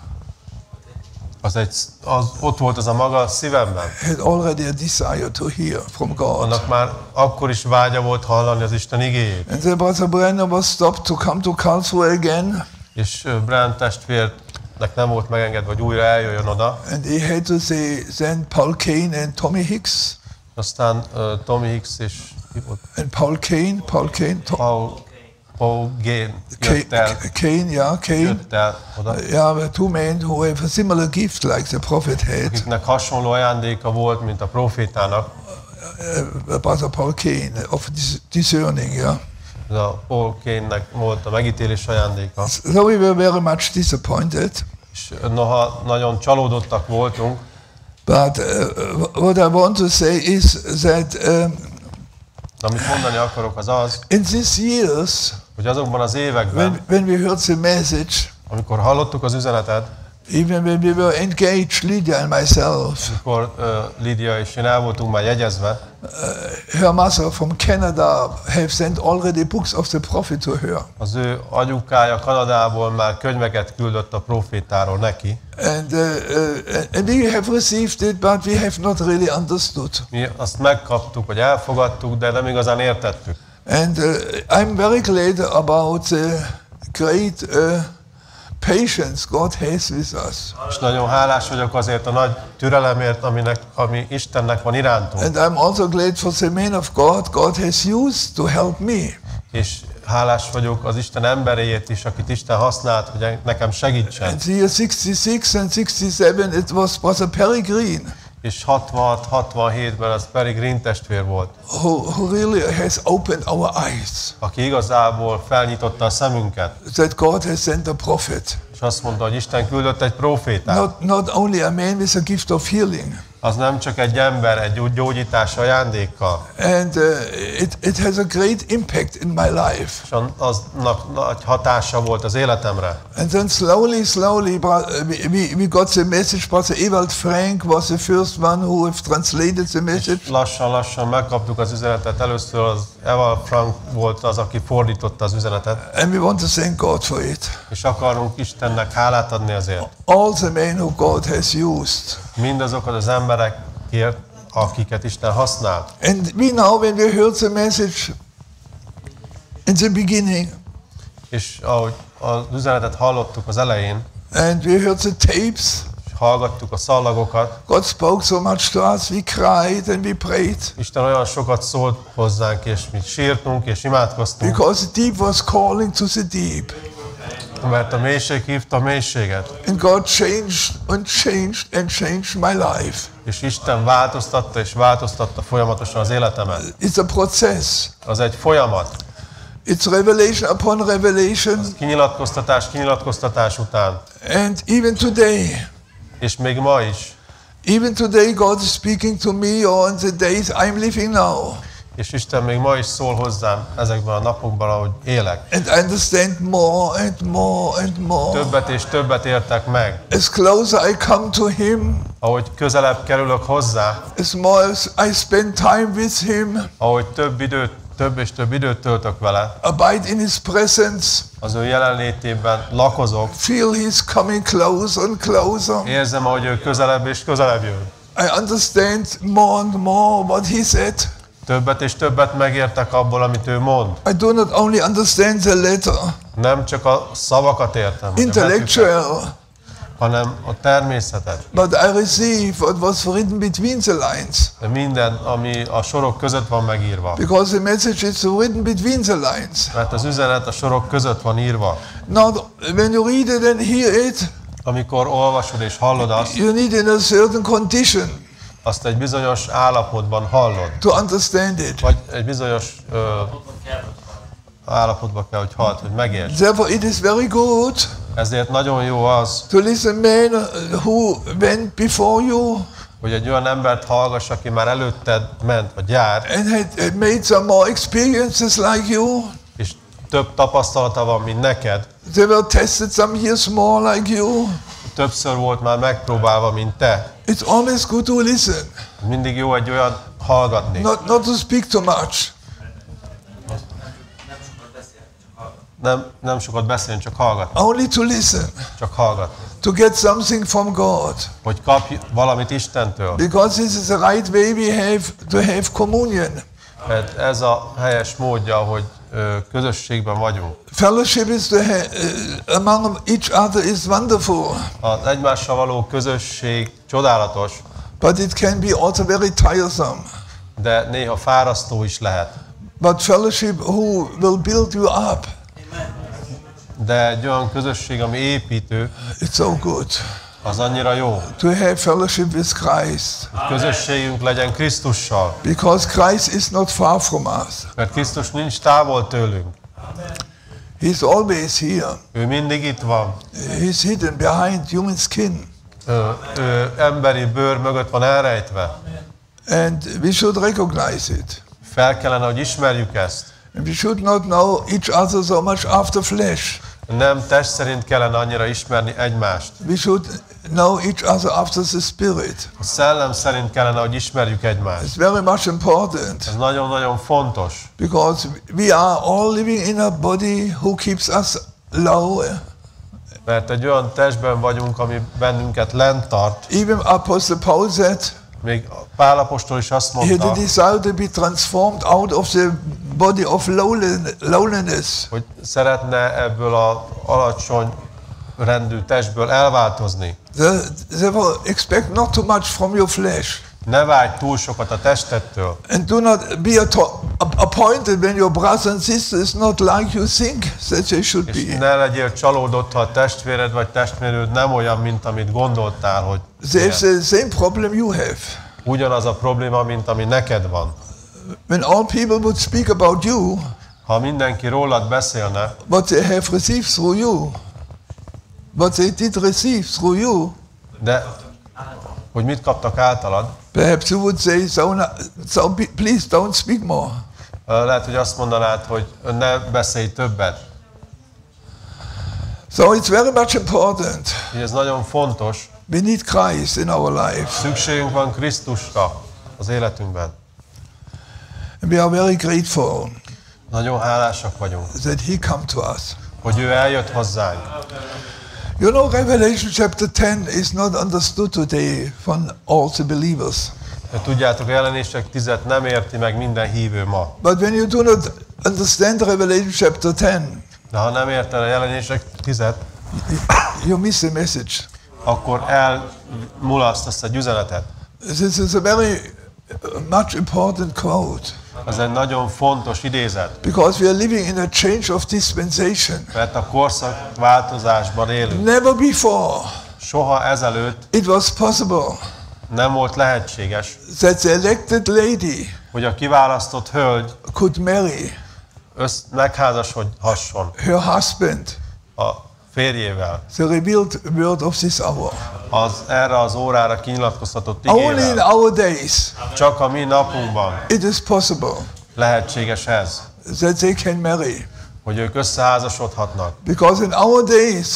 Ott volt az a maga a szívemben. had already a desire to hear from God. Annak már akkor is vágya volt hallani az Isten igéjét. And then Brother Brennan was stopped to come to Karlsruhe again, És Brent testvérnek nem volt megengedve, hogy újra eljöjjön oda. and he had to say, then Paul Kane and Tommy Hicks, Aztán Tommy Hicks és ki volt? and Paul Kane, Paul Gane jött el oda. Yeah, two men who have a similar gift like the prophet had. Akiknek hasonló ajándéka volt, mint a profétának. Brother Paul Kane of discerning, yeah. Ez a Paul Kane-nek volt a megítélés ajándéka. So we were very much disappointed. És noha nagyon csalódottak voltunk, But what I want to say is that amit mondani akarok az az, in these years, hogy azokban az években, when we heard the message, amikor hallottuk az üzenetet, even when we were engaged, Lydia and myself, amikor Lídia és én el voltunk már jegyezve, her mother from Canada have sent already books of the prophet to her. az ő anyukája Kanadából már könyveket küldött a profétáról neki. And we have received it, but we have not really understood. Mi azt megkaptuk, vagy elfogadtuk, de nem igazán értettük. And I'm very glad about the great patience God has with us. És nagyon hálás vagyok azért a nagy türelemért, ami Istennek van irántunk. And I'm also glad for the man of God God has used to help me. És hálás vagyok az Isten emberéért is, akit Isten használt, hogy nekem segítsen. And the year 66 and 67 it was Brother Perry Green. És 66-67-ben az Peregrine testvér volt, Who really has opened our eyes. aki igazából felnyitotta a szemünket, That God has sent a prophet. és azt mondta, hogy Isten küldött egy profétát. Not only a man with a gift of healing. Az nem csak egy ember, egy gyógyítás ajándékkal. And it has a great impact in my life. És aznak nagy hatása volt az életemre. And then slowly, we got the message. Brother Ewald Frank was the first one who have translated the message. Lassan megkaptuk az üzenetet. Először az Ewald Frank volt az, aki fordította az üzenetet. And we want to thank God for it. És akarunk Istennek hálát adni azért. All the men who God has used. Mindazokat az emberekért, akiket Isten használt. And we now, when we heard the message in the beginning, És ahogy az üzenetet hallottuk az elején, and we heard the tapes, hallgattuk a szallagokat, God spoke so much to us, we cried and we prayed. Isten olyan sokat szólt hozzánk, és mi sírtunk és imádkoztunk, Because the deep was calling to the deep. mert a mélység hívta a mélységet. And God changed and changed and changed my life. És Isten változtatta és változtatta folyamatosan az életemet. It's a process. Az egy folyamat. It's revelation upon revelation. Kinyilatkoztatás után. And even today, És még ma is. even today God is speaking to me on the days I'm living now. És Isten még ma is szól hozzám ezekben a napokban, ahogy élek. And I understand more and more and more. Többet és többet értek meg. As closer I come to Him, Ahogy közelebb kerülök hozzá, as more as I spend time with Him, ahogy több és több időt töltök vele, abide in His presence, az ő jelenlétében lakozok, feel He's coming closer and closer. érzem, ahogy ő közelebb és közelebb jön. I understand more and more what He said. Többet és többet megértek abból, amit ő mond. I do not only understand the letter, Nem csak a szavakat értem, vagy a betűket, intellectual, hanem a természetet. but I receive what was written between the lines. De minden, ami a sorok között van megírva. Because the message is written between the lines. Mert az üzenet a sorok között van írva. Not when you read it and hear it, Amikor olvasod és hallod azt, you need in a certain condition azt egy bizonyos állapotban hallod. to understand it. Vagy egy bizonyos állapotban kell, hogy halld, hogy megértsd. Therefore it is very good Ezért nagyon jó az, to listen men who went before you hogy egy olyan embert hallgass, aki már előtted ment, vagy jár, and had made some more experiences like you. és több tapasztalata van, mint neked. They were tested some years more like you. Többször volt már megpróbálva, mint te. It's always good to listen, Mindig jó egy olyan hallgatni. not to speak too much. Nem sokat beszélni, csak hallgatni. Only to listen, Csak hallgatni. to get something from God. Hogy kapj valamit Istentől. Because this is the right way we have to have communion. Mert ez a helyes módja, hogy közösségben vagyunk. Fellowship is among each other is wonderful, Az egymással való közösség csodálatos, but it can be also very tiresome. de néha fárasztó is lehet. But fellowship who will build you up, De egy olyan közösség, ami építő, it's so good az annyira jó. to have fellowship with Christ. Hogy közösségünk legyen Krisztussal. Because Christ is not far from us. Mert Krisztus nincs távol tőlünk. He's always here. Ő mindig itt van. He's hidden behind human skin. Ő emberi bőr mögött van elrejtve. And we should recognize it. Fel kellene, hogy ismerjük ezt. And we should not know each other so much after flesh. Nem test szerint kellene annyira ismerni egymást. We should know each other after the Spirit. A szellem szerint kellene, hogy ismerjük egymást. It's very much important. Ez nagyon-nagyon fontos. Because we are all living in a body who keeps us low. Mert egy olyan testben vagyunk, ami bennünket lent tart. Even Apostle Paul said, Még Pál apostol is azt he had a mondta, desire to be transformed out of the body of lowliness. hogy szeretne ebből az alacsony rendű testből elváltozni. Therefore, expect not too much from your flesh. Ne vágy túl sokat a testettől. And do not be appointed when your brothers and sisters is not like you think that they should És be. ne legyél csalódott, ha a testvéred vagy testvérőd nem olyan, mint amit gondoltál, hogy They have the same problem you have. ugyanaz a probléma, mint ami neked van. When all people would speak about you, Ha mindenki rólad beszélne, what they have received through you, what they did receive through you, de hogy mit kaptak általad, perhaps you would say, so please don't speak more. lehet, hogy azt mondanád, hogy ne beszélj többet. So it's very much important. Így ez nagyon fontos. We need Christ in our life. Szükségünk van Krisztusra az életünkben. And we are very grateful Nagyon hálásak vagyunk, that He come to us. hogy ő eljött hozzánk. You know, Revelation chapter 10 is not understood today from all the believers. Tudjátok, a Jelenések 10-et nem érti meg minden hívő ma. But when you do not understand Revelation chapter 10, De ha nem érted a Jelenések 10-et, you miss the message. akkor elmulasztasz egy üzenetet. This is a very much important quote. Ez egy nagyon fontos idézet, Because we are living in a change of dispensation. mert a korszak változásban élünk. Never before Soha ezelőtt it was possible nem volt lehetséges, that the elected lady hogy a kiválasztott hölgy could marry megházasodhasson her husband. a férjével. The revealed word of this hour. Az erre az órára kinyilatkoztatott Only in igével. our days Csak a mi napunkban it is possible lehetséges ez, that they can marry. hogy ők összeházasodhatnak. Because in our days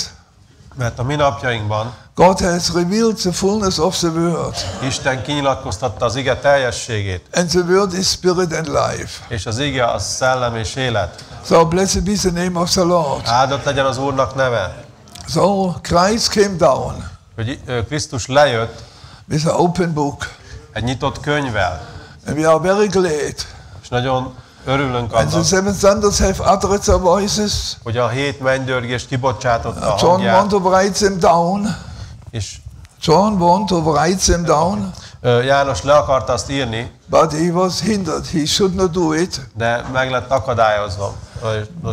Mert a mi napjainkban God has revealed the fullness of the word. Isten kinyilatkoztatta az ige teljességét, And the word is spirit and life. és az ige az szellem és élet. So blessed be the name of the Lord. Áldott legyen az Úrnak neve, So Christ came down hogy Krisztus lejött with an open book. egy nyitott könyvvel, And we are very glad. és nagyon örülünk And the annak, seven thunders have uttered their voices. hogy a 7 mennydörgés kibocsátotta a John hangját, want to write them down. és John want to write them down, János le akarta azt írni, but he was hindered. He should not do it. de meg lett akadályozva,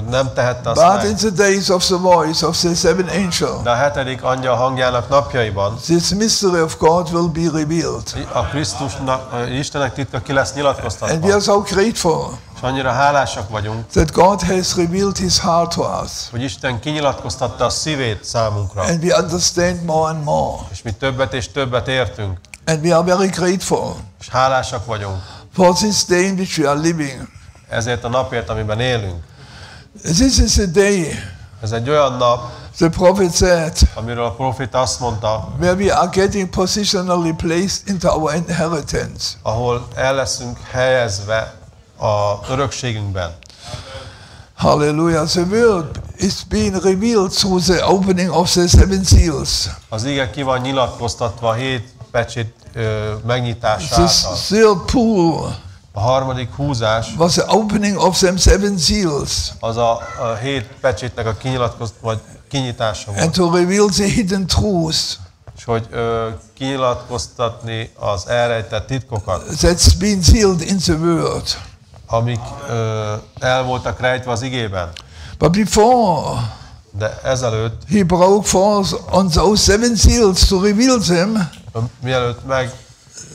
nem tehette azt But in meg. the days of the voice of the seven angel, De a 7. angyal hangjának napjaiban this mystery of God will be revealed. a Krisztusnak, Istennek titka ki lesz And we nyilatkoztatva. are so grateful És annyira hálásak vagyunk, that God has revealed his heart to us. hogy Isten kinyilatkoztatta a szívét számunkra. And we understand more and more. És mi többet és többet értünk, And we are very grateful és hálásak vagyunk for this day in which we are living. ezért a napért, amiben élünk. This is a day, Ez egy olyan nap, the prophet said, amiről a profita azt mondta, where we are getting positionally placed into our inheritance. ahol el leszünk helyezve a örökségünkben. Hallelujah. The word is being revealed through the opening of the seven seals. Az ige ki van nyilatkoztatva a 7 pecsét megnyitása The által. third pull A harmadik húzás was the opening of them seven seals az a 7 pecsétnek a kinyitása and volt. to reveal the hidden truths És hogy kinyilatkoztatni az elrejtett titkokat, that's been sealed in the word. amik el voltak rejtve az igében. But before De ezelőtt, he broke forth on those seven seals to reveal them, mielőtt meg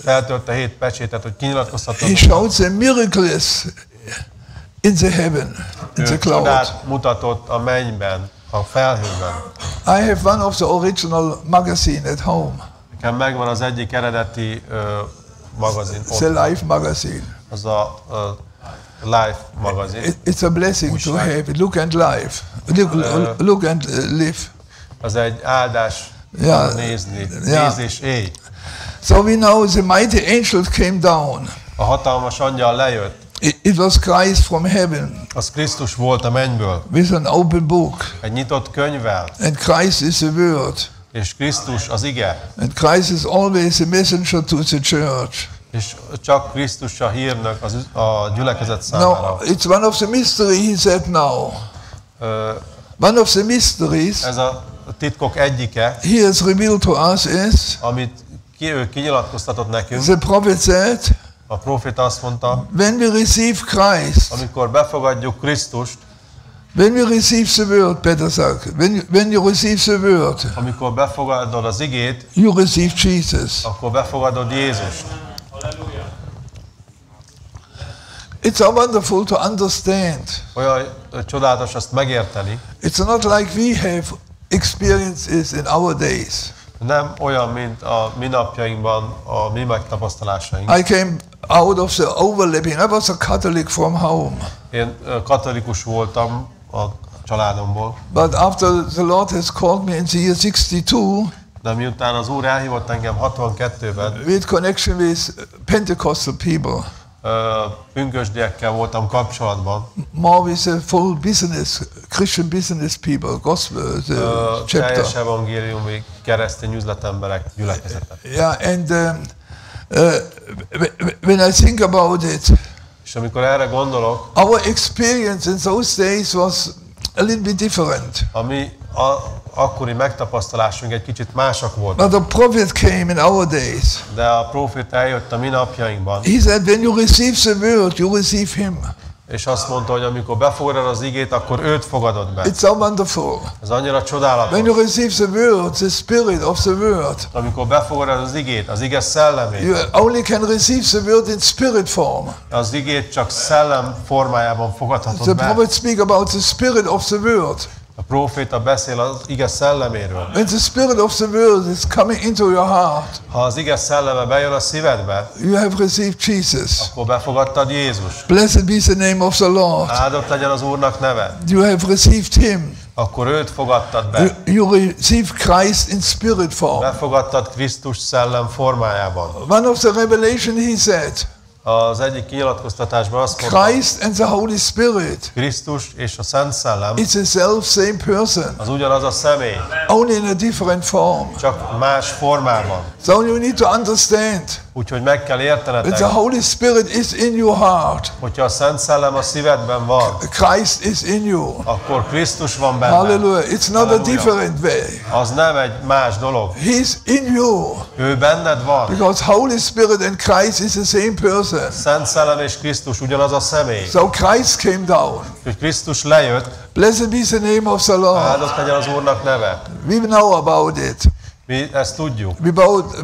feltörte 7 pecsétet, hogy kinyilatkoztatta, he showed them miracles in the heaven, in the cloud. csodát mutatott a mennyben, a felhőben. I have one of the original magazine at home, Nekem megvan az egyik eredeti magazin, the ott, Life magazine. az a Life magazin. It's a blessing to Újság. have it. Look and live. Look and live. Az egy áldás Yeah. nézni, Yeah. nézd és élj. So we know the mighty angel came down. A hatalmas angyal lejött, It was Christ from heaven az Krisztus volt a mennyből, with an open book. egy nyitott könyvvel, And Christ is the word. és Krisztus az ige, And Christ is always a messenger to the church. és csak Krisztus a hírnök a gyülekezet Now, számára. it's one of the mystery, he said now. Ö, One of the mysteries Ez a titkok egyike, he has revealed to us is, amit ő kinyilatkoztatott nekünk. the prophet said, A proféta azt mondta, when we receive Christ, amikor befogadjuk Krisztust, when we receive the word, better said, when you receive the word, amikor befogadod az igét, you receive Jesus. akkor befogadod Jézust. It's so wonderful to understand. Olyan csodálatos azt megérteni, It's not like we have experiences in our days. nem olyan, mint a mi napjainkban a mi megtapasztalásaink. I came out of the overlapping. I was a Catholic from home. Én katolikus voltam a családomból, But after the Lord has called me in the year 62, de miután az Úr elhívott engem 62-ben, with connection with Pentecostal people, pünkösdiekkel voltam kapcsolatban, more with the full business, Christian business people, gospel, the chapter. teljes evangéliumi keresztény üzletemberek gyülekezete. Yeah, and when I think about it, És amikor erre gondolok, our experience in those days was a little bit different. A mi akkori megtapasztalásunk egy kicsit másak volt. But the prophet came in our days. De a próféta eljött a mi napjainkban. He said, when you receive the word, you receive him. És azt mondta, hogy amikor befogadod az igét, akkor őt fogadod be. It's so wonderful. Ez annyira csodálatos. When you receive the word, the spirit of the word, Amikor befogadod az igét, az ige szellemét, you only can receive the word in spirit form. az igét csak szellem formájában fogadhatod The be. prophet speak about the spirit of the word. A próféta beszél az ige szelleméről. When the spirit of the word is coming into your heart, Ha az ige szelleme bejön a szívedbe, you have received Jesus. akkor befogadtad Jézus. Blessed be the name of the Lord. Áldott legyen az Úrnak neve. You have received him. Akkor őt fogadtad be. You receive Christ in spirit form. Befogadtad Krisztus szellem formájában. One of the revelation he said, Az egyik kinyilatkoztatásban azt mondta, Christ and the Holy Spirit, Krisztus és a Szent Szellem it's the self same person, az ugyanaz a személy, only in a different form. csak más formában. So you need to understand Úgyhogy meg kell that értenetek, the Holy Spirit is in your heart. hogyha a Szent Szellem a szívedben van, Christ is in you. akkor Krisztus van benne. Hallelujah. It's not a Hallelujah. different way. Az nem egy más dolog. He's in you. Ő benned van. Because Holy Spirit and Christ is the same person. Szent Szellem és Krisztus ugyanaz a személy. So Christ came down. Hogy Krisztus lejött, Blessed be the name of the Lord. áldott legyen az Úrnak neve. We know about it. Mi ezt tudjuk.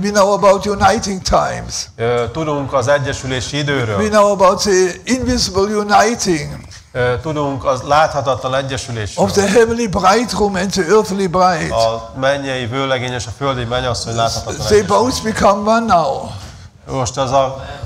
We know about uniting times. Tudunk az egyesülési We időről. know about the invisible uniting Tudunk az láthatatlan egyesülésről. of the heavenly bridegroom and the earthly bride. A mennyei vőlegény és a földi mennyasszony láthatatlan They egyesülés. both become one now. Most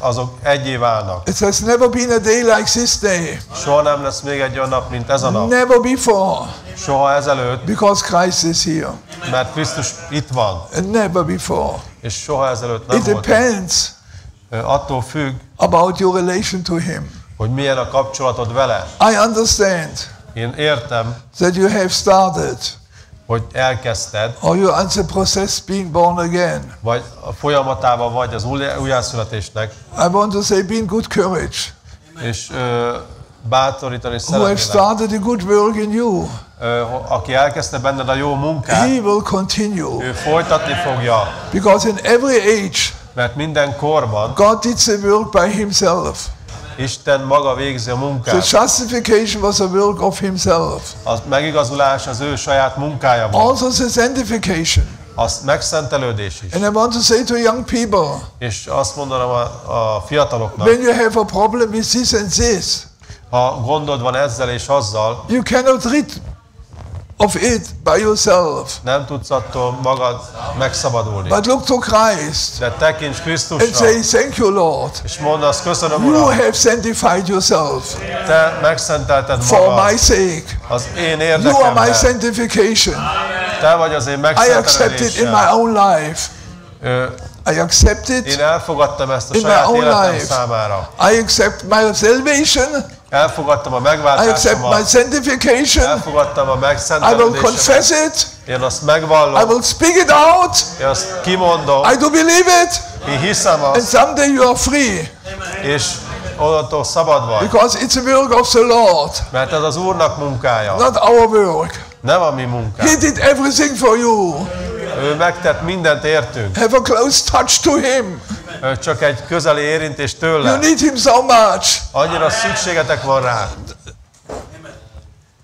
azok egyé válnak. It has never been a day like this day. Soha nem lesz még egy olyan nap, mint ez a nap. Never before. Soha ezelőtt, Because Christ is here. mert Krisztus itt van. And never before. És soha ezelőtt nem It volt. depends Attól függ, about your relation to him. hogy milyen a kapcsolatod vele. I understand Én értem, that you have started hogy elkezdted, or you're in the process being born again. vagy a folyamatában vagy az újjászületésnek, I want to say be in good courage. és bátorítani Who have szeretnélek. started a good work in you, Aki elkezdte benned a jó munkát, he will continue. ő folytatni fogja, Because in every age, mert minden korban God did the work by himself. Isten maga végzi a The munkát. justification was a work of himself. A megigazulás az ő saját munkája volt. Also the sanctification. A megszentelődés is. And I want to say to young people, És azt mondanám a fiataloknak, when you have a problem with this and this, ha gondod van ezzel és azzal, you cannot rid of it by yourself. nem tudsz attól magad megszabadulni. But look to Christ De tekints and Krisztusra, say, thank you, Lord. és mondd azt, köszönöm, You Uram, have sanctified yourself te megszentelted for my magad sake. az én You are my érdekemben. sanctification. Te vagy az én I accept it in my megszentelődésem. own life. I accept Én it elfogadtam ezt a in my saját own életem life. számára. I accept my salvation. Elfogadtam a I accept my megváltásomat. sanctification. Elfogadtam a I will megszentelődésemet. confess it. Én azt I megvallom. will speak it out. Én azt kimondom. I do believe it. Én hiszem And azt. someday you are free. És onnantól szabad vagy. Because it's a work of the Lord, Mert ez az Úrnak munkája. not our work. Nem a mi He munkánk. did everything for you. Ő megtett mindent értünk. Have a close touch to him. Csak egy közeli érintés You tőle. need him so much. Annyira szükségetek van rá.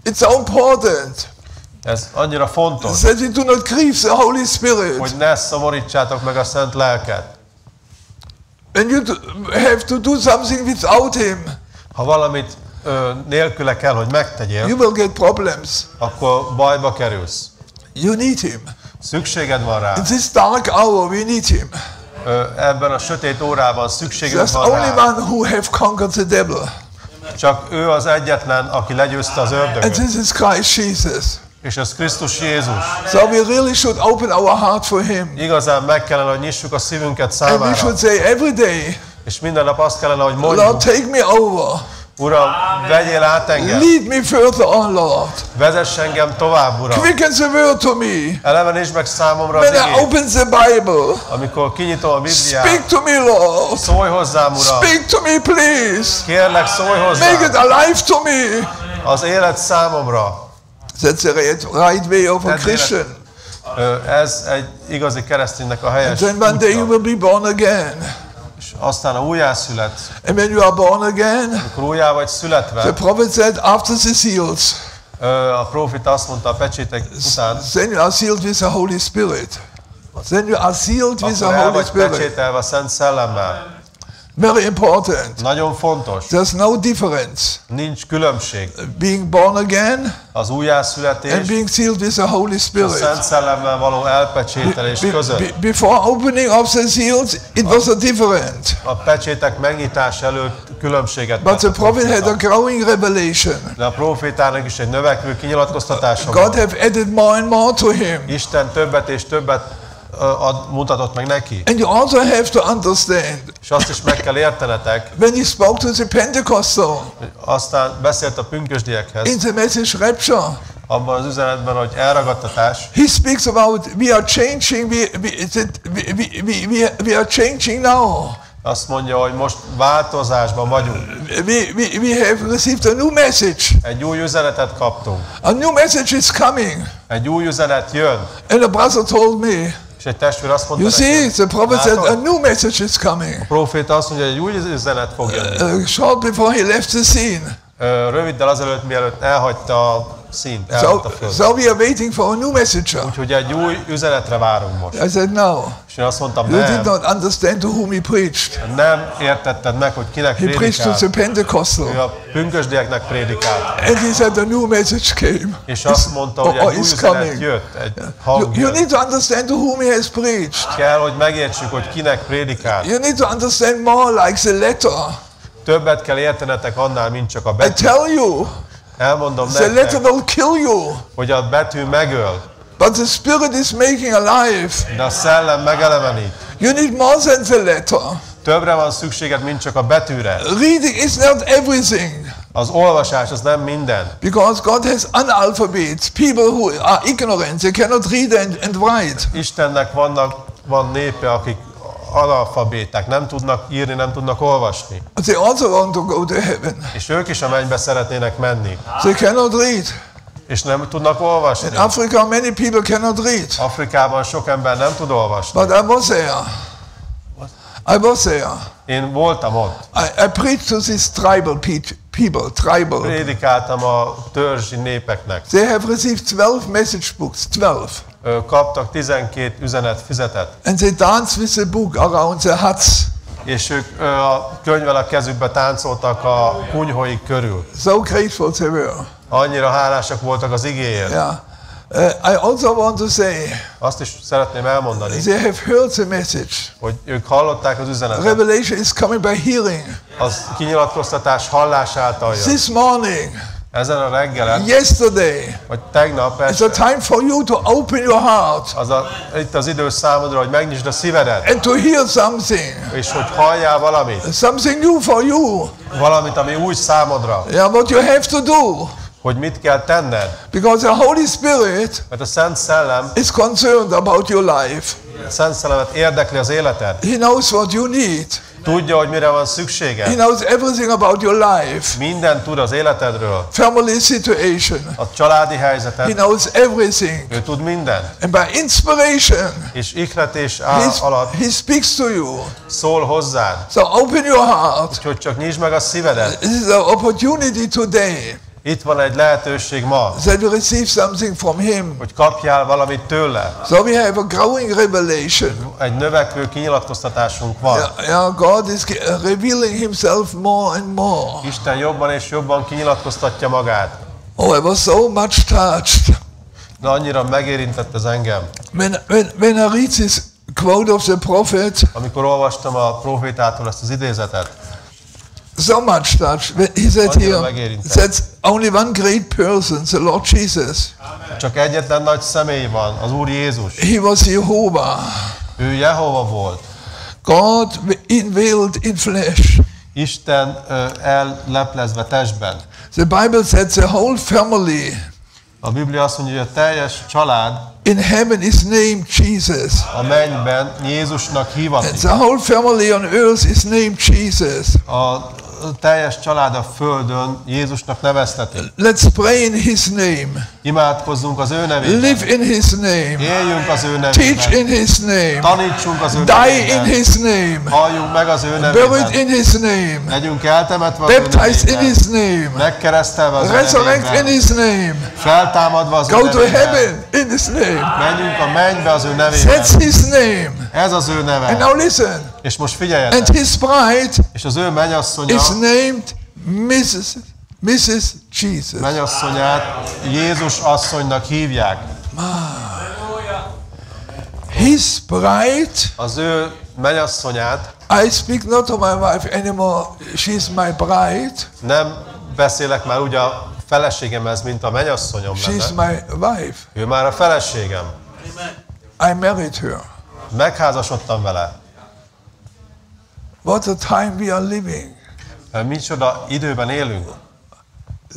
It's so important Ez annyira fontos, that you do not grieve the Holy Spirit. hogy ne szomorítsátok meg a Szent Lelket. And you have to do something without him, Ha valamit nélküle kell, hogy megtegyél, you will get problems. akkor bajba kerülsz. You need him. Szükséged van rá. In this dark hour, we need him. Ebben a sötét órában szükségünk There's van only rá. one who have conquered the devil, Csak ő az egyetlen, aki legyőzte az and ördögöt. this is Christ Jesus. És ez Krisztus Jézus. So we really should open our heart for him. Igazán meg kellene, hogy nyissuk a szívünket And we számára. should say every day, És minden nap azt kellene, hogy Lord, mondjuk, take me over. Uram, vegyél át engem. Lead me further on, Lord. Vezess engem tovább, Uram. Quicken the word to me. Elevenítsd meg számomra az When I igét. open the Bible, Amikor kinyitom a Bibliát, speak to me, Lord. szólj hozzám, Uram. Speak to me, please. Kérlek, szólj Make hozzám. it alive to me. Az élet számomra. That's the right way of a Christian. Ez egy igazi kereszténynek a And helyes then one day you útja. will be born again. És aztán a újjászületsz. And when you are born again, Amikor újjá vagy the születve, prophet said, after the seals, a prófita azt mondta a pecsétek után, then you are sealed with the Holy Spirit. Then you are sealed with akkor the el Holy vagy Spirit. pecsételve a Szent Szellemmel. Very important. Nagyon fontos. There's no difference. Nincs különbség. Being born again Az újjászületés and being sealed with the Holy a Spirit. Szent Szellemmel való elpecsételés között. Before opening of the seals, it was a different. A pecsétek megnyitás előtt különbséget But the tett a prophet had a prófita. growing revelation. De a prófétának is egy növekvő kinyilatkoztatása God volt. have added more and more to him. Isten többet és többet mutatott meg neki. And you also have to understand, És azt is meg kell értenetek, when he spoke to the Pentecostal aztán beszélt a pünkösdiekhez, in the message rapture, abban az üzenetben, hogy elragadtatás, he speaks about we are changing, we are changing now. azt mondja, hogy most változásban vagyunk. We have received a new message. Egy új üzenetet kaptunk. A new message is coming. Egy új üzenet jön. And a brother told me, És egy testvér azt mondta you see, the prophet said a látod? new message is coming. A próféta azt mondja, hogy egy új üzenet fog jönni. Short before he left the scene. Röviddel azelőtt, mielőtt elhagyta a színt, elhagyta a földet. So we are waiting for a new messenger. Úgyhogy egy új üzenetre várunk most. I said, no. És én azt mondtam, You did nem, not understand to whom he preached. nem értetted meg, hogy kinek He preached to prédikált. the Ő Pentecostal. a pünkösdieknek prédikált. And he said a new message came. És azt mondta, hogy egy új is üzenet coming. jött, egy hang You jött. need to understand to whom he has preached. Kell, hogy megértsük, hogy kinek prédikált. You need to understand more like the letter. Többet kell értenetek annál, mint csak a I betű. tell you, Elmondom the letter nektek, will kill you. hogy a betű megöl, But the Spirit is making alive. de a szellem megelevenít. You need more than the letter. Többre van szükséged, mint csak a betűre. Reading is not everything. Az olvasás az nem minden. Because God has analphabetes, people who are ignorant, they cannot read and write. Istennek van népe, akik analfabéták, nem tudnak írni, nem tudnak olvasni. They also want to go to heaven. És ők is a mennybe szeretnének menni. They cannot read. És nem tudnak olvasni. In Africa, many people cannot read. Afrikában sok ember nem tud olvasni. But I was there. I was there. Én voltam ott. I preached to these tribal people, tribal. Prédikáltam a törzsi népeknek. They have received 12 message books, 12. Kaptak 12 üzenetfüzetet. And they dance with the book around the huts. És ők a könyvvel a kezükbe táncoltak a kunyhóik körül. So grateful they were. Annyira hálásak voltak az igéért. Yeah. I also want to say, Azt is szeretném elmondani, they have heard the message. hogy ők hallották az üzenetet. Revelation is coming by hearing. Az kinyilatkoztatás hallás által jön. This morning, Ezen a reggelen, yesterday, vagy tegnap it's a este, time for you to open your heart itt az idő számodra, hogy megnyisd a szívedet, and to hear something. és hogy halljál valamit, Something new for you. valamit, ami új számodra, Yeah, what you have to do. hogy mit kell tenned. Because the Holy Spirit Mert a Szent Szellem, is concerned about your life. a Szent Szellemet érdekli az életed. He knows what you need. Tudja, hogy mire van He szüksége. knows everything about your life. Minden tud az életedről, Family situation. a családi He helyzetet, knows everything. ő tud mindent. And by inspiration, És ihletés alatt he speaks to you. szól hozzád. So open your heart. Úgyhogy csak nyisd meg a szívedet. This is an opportunity today Itt van egy lehetőség ma, that you receive something from Him. hogy kapjál valamit tőle. So we have a growing revelation. Egy növekvő kinyilatkoztatásunk van. Yeah, God is revealing Himself more and more. Isten jobban és jobban kinyilatkoztatja magát. Oh, I was so much touched De annyira megérintett ez engem. when I read this quote of the prophet. Amikor olvastam a profétától ezt az idézetet, So much touched. He said here that's only one great person, the Lord Jesus. csak egyetlen nagy személy van, az Úr Jézus. He was Jehovah. Ő Jehova volt. God veiled in flesh. Isten elleplezve testben. The Bible said the whole family A Biblia azt mondja, hogy a teljes család in heaven is named Jesus. a mennyben Jézusnak And hivatik. the whole family on earth is named Jesus. A teljes család a földön Jézusnak neveztetik. Let's pray in His name. Imádkozzunk az ő nevében. Live in His name. Éljünk az ő Teach nevében. in His name. Tanítsunk az ő Die in nevében. His name. Halljunk meg az ő Buried nevében. in His name. Legyünk eltemetve az ő Baptized in nevében. His name. Megkeresztelve az ő Resurrect in nevében. His name. Feltámadva az ő Go to nevében. heaven in His name. Menjünk a mennybe az ő nevében. That's His name. Ez az ő And neve. now listen. És most And figyeljetek. His bride És az ő mennyasszonya, is named Mrs. Jesus. mennyasszonyát Jézus asszonynak hívják. His bride, Az ő mennyasszonyát I speak not to my wife anymore, she's my bride, nem beszélek már úgy a feleségemhez, mint a mennyasszonyom she's lenne. my wife. Ő már a feleségem. I married her. Megházasodtam vele. What a time we are living. Micsoda időben élünk.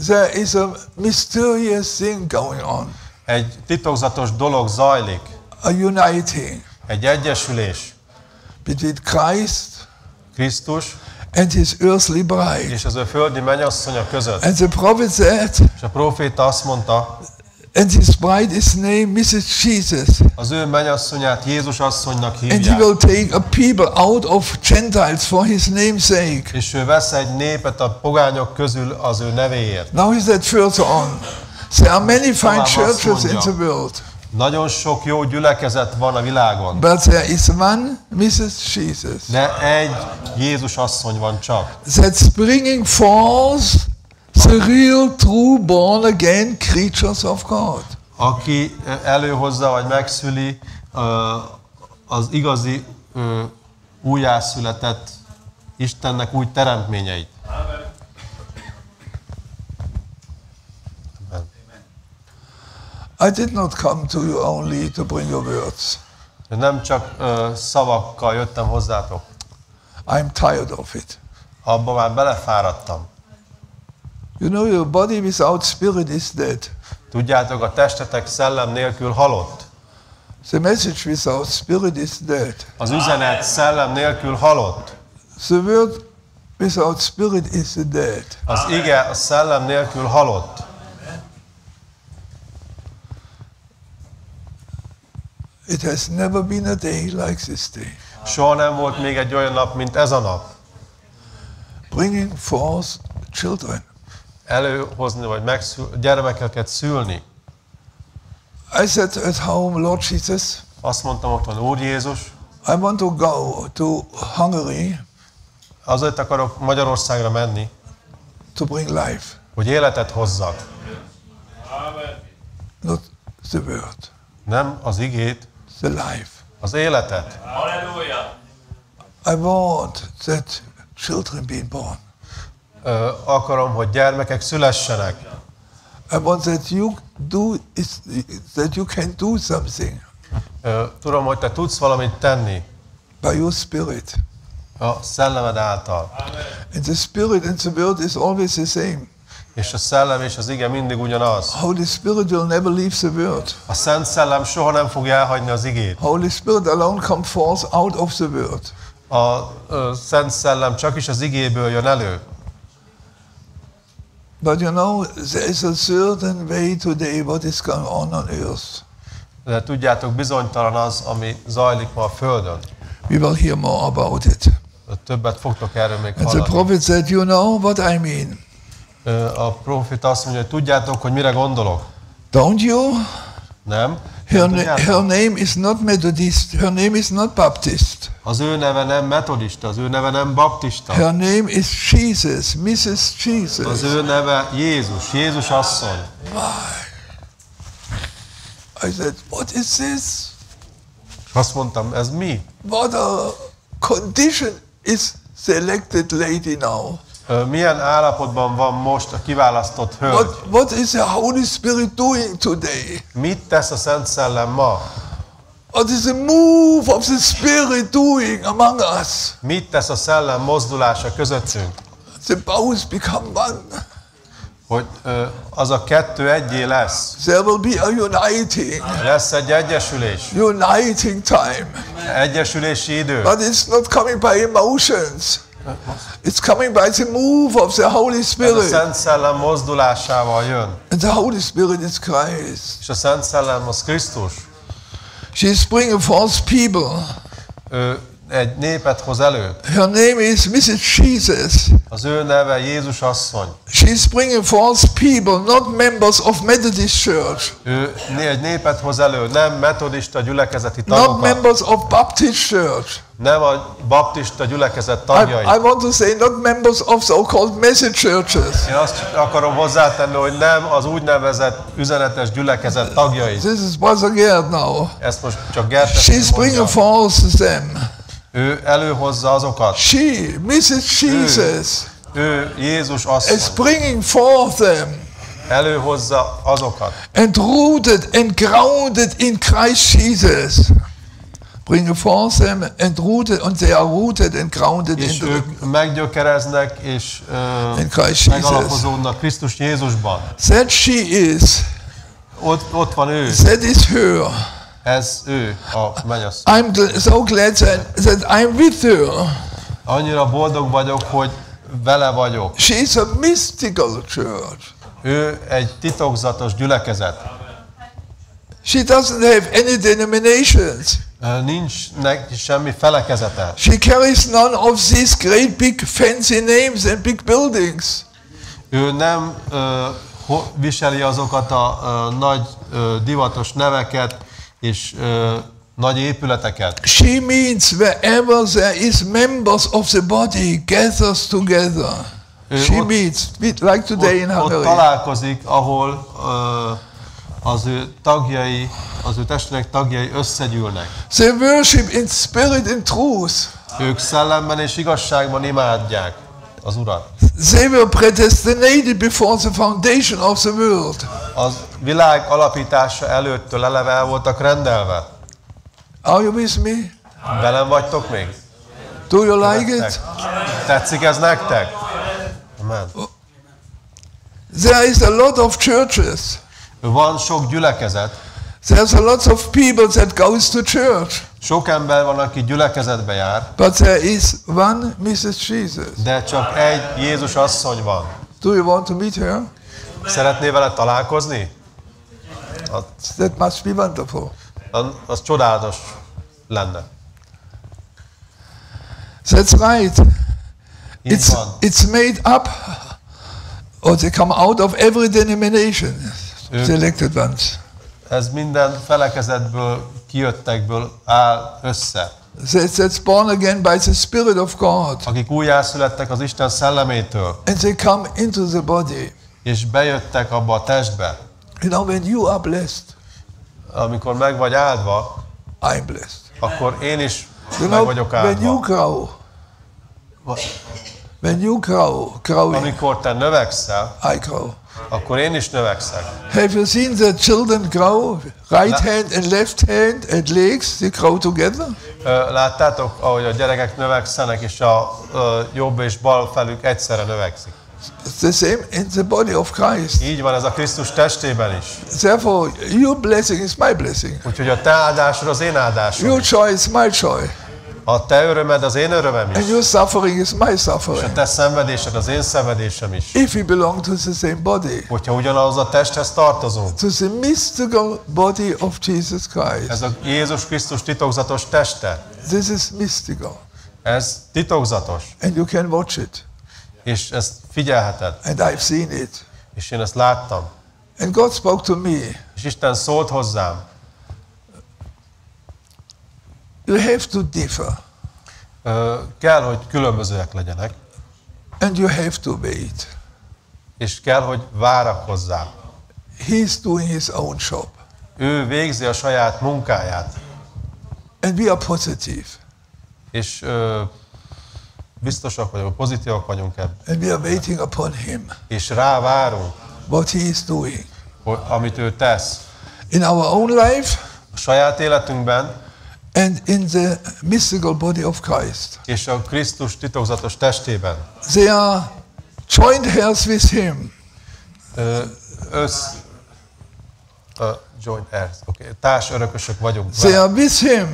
There is a mysterious thing going on, Egy titokzatos dolog zajlik. a uniting Egy egyesülés. between Christ Krisztus and His earthly bride. és az ő földi mennyasszonya között. And the prophet said, És a próféta azt mondta, and His bride is named Mrs. Jesus. az ő mennyasszonyát Jézus asszonynak And He hívják. will take a people out of Gentiles for His name's sake. És ő vesz egy népet a pogányok közül az ő nevéért. Now he said further on, there are many fine Tovább azt churches in mondja. the world, Nagyon sok jó gyülekezet van a világon, but there is one Mrs. Jesus de egy Jézus asszony van csak, that's bringing forth the real, true, born again creatures of God. aki előhozza vagy megszüli az igazi újjászületett Istennek új teremtményeit. Amen. I did not come to you only to bring your words. Nem csak szavakkal jöttem hozzátok, I'm tired of it. abba már belefáradtam. You know, your body without spirit is dead. Tudjátok, a testetek szellem nélkül halott. The message without spirit is dead. Az üzenet szellem nélkül halott. The word without spirit is dead. Az ige a szellem nélkül halott. It has never been a day like this day. Soha nem volt még egy olyan nap, mint ez a nap. Bringing forth children. Előhozni, vagy gyermekeket szülni. I said at home, Lord Jesus, Azt mondtam otthon, Úr Jézus, I want to go to Hungary azért akarok Magyarországra menni, to bring life, hogy életet hozzak. not the word, Nem az igét, the life. az életet. I want that children be born. Akarom, hogy gyermekek szülessenek. I want that you can do something Tudom, hogy te tudsz valamit tenni by your spirit. a szellemed által. And the spirit and the word is always the same. És a szellem és az ige mindig ugyanaz. Holy Spirit will never leave the word. A Szent Szellem soha nem fogja elhagyni az igét. Holy Spirit alone comes forth out of the word. A Szent Szellem csak is az igéből jön elő. But you know, there is a certain way today what is going on earth. De tudjátok, bizonytalan az, ami zajlik ma a Földön. We will hear more about it. Többet fogtok erről még And the hallani. prophet said, you know what I mean? A profita azt mondja, hogy tudjátok, hogy mire gondolok? Don't you? Nem? Her, Nem tudjátok? her name is not Methodist. Her name is not Baptist. Az ő neve nem metodista, az ő neve nem baptista. Her name is Jesus, Mrs. Az Jesus. ő neve Jézus, Jézus asszony. I said, what is this? Azt mondtam, ez mi? What a condition is selected lady now? Milyen állapotban van most a kiválasztott hölgy? What is the Holy Spirit doing today? Mit tesz a Szent Szellem ma? What is the move of the Spirit doing among us? Mit tesz a Szellem mozdulása közöttünk? The bows become one. Hogy az a kettő egyé lesz. There will be a uniting Lesz egy egyesülés. time. Egyesülési idő. But it's not coming by emotions. It's coming by the move of the Holy Ez a Spirit. Szent Szellem mozdulásával jön. And the Holy Spirit is Christ. És a Szent Szellem az Krisztus. She is bringing forth people. Ő egy népet hoz elő. Her name is Mrs. Jesus. Az ő neve Jézus asszony. She is bringing forth people, not members of Methodist Church, Ő egy népet hoz elő, nem metodista gyülekezeti not tagokat, members of Baptist Church. nem a baptista gyülekezet I tagjai. want to say not members of so-called message churches. Én azt akarom hozzátenni, hogy nem az úgynevezett üzenetes gyülekezet tagjai. This is Brother Gerd now. Ezt most csak Gert She's bringing mondja. forth them. Ő előhozza azokat. She, Mrs. Jesus, Ő Jézus is asszony. bringing forth them. Előhozza azokat. And rooted and grounded in Christ Jesus. Bring forth them and rooted, and they are rooted and grounded És in ők meggyökereznek és in Christ Jesus. megalapozódnak Krisztus Jézusban. That she is, Ott van ő. that is her. Ez ő, a mennyasszony. I'm so glad that I'm with her. Annyira boldog vagyok, hogy vele vagyok. She is a mystical church. Ő egy titokzatos gyülekezet. She doesn't have any denominations. Nincs neki semmi felekezete. She carries none of these great big fancy names and big buildings. Ő nem viseli azokat a nagy divatos neveket és nagy épületeket. She means wherever there is members of the body gathers together. She meets, like today in Ott Hungary. találkozik, ahol az ő tagjai, az ő testvének tagjai összegyűlnek. They worship in spirit and truth. Ők szellemben és igazságban imádják az Urat. They were predestinated before the foundation of the world. Az világ alapítása előttől eleve el voltak rendelve. Are you with me? Velem vagytok még? Do you like it? Tetszik ez nektek? Amen. There is a lot of churches. Van sok gyülekezet, There's a lot of people that goes to church. sok ember van, aki gyülekezetbe jár, But there is one Mrs. Jesus. de csak egy Jézus asszony van. Do you want to meet her? Szeretnél vele találkozni? That must be wonderful. Az csodálatos lenne. That's right. Így van. It's made up, or they come out of every denomination, selected ones. Ez minden felekezetből, kijöttekből áll össze. That's born again by the Spirit of God. Akik újjászülettek az Isten szellemétől, And they come into the body. és bejöttek abba a testbe. You know, when you are blessed, Amikor meg vagy áldva, I'm blessed. akkor én is You meg know, vagyok when you áldva. grow, when you growing, Amikor te növekszel, I grow. akkor én is növekszek. Have you seen the children grow? Right hand and left hand and legs, they grow together. Láttátok, ahogy a gyerekek növekszenek, és a jobb és bal felük egyszerre növekszik. It's the same in the body of Christ. Így van ez a Krisztus testében is. Therefore, your blessing is my blessing. Úgyhogy a te áldásod az én áldásom. Your joy is my joy. A te örömed az én örömem And is. your suffering is my És a suffering. te szenvedésed az én szenvedésem is. If we belong to the same body, Hogyha ugyanaz a testhez tartozunk. to the mystical body of Jesus Christ. Ez a Jézus Krisztus titokzatos teste. This is mystical. Ez titokzatos. And you can watch it. És ezt figyelheted. And I've seen it. És én ezt láttam. And God spoke to me. És Isten szólt hozzám. You have to differ. Kell, hogy különbözőek legyenek. And you have to wait. És kell, hogy várakozzál. He's doing his own job. Ő végzi a saját munkáját. And we are positive. És biztosak vagyunk, pozitívak vagyunk ebben. And we are waiting upon him. És rá várunk, What he is doing. amit ő tesz. In our own life A saját életünkben and in the mystical body of Christ. és a Krisztus titokzatos testében. They are joint heirs with him. Joint heirs. Okay. Társ örökösök vagyunk They vele. are with him.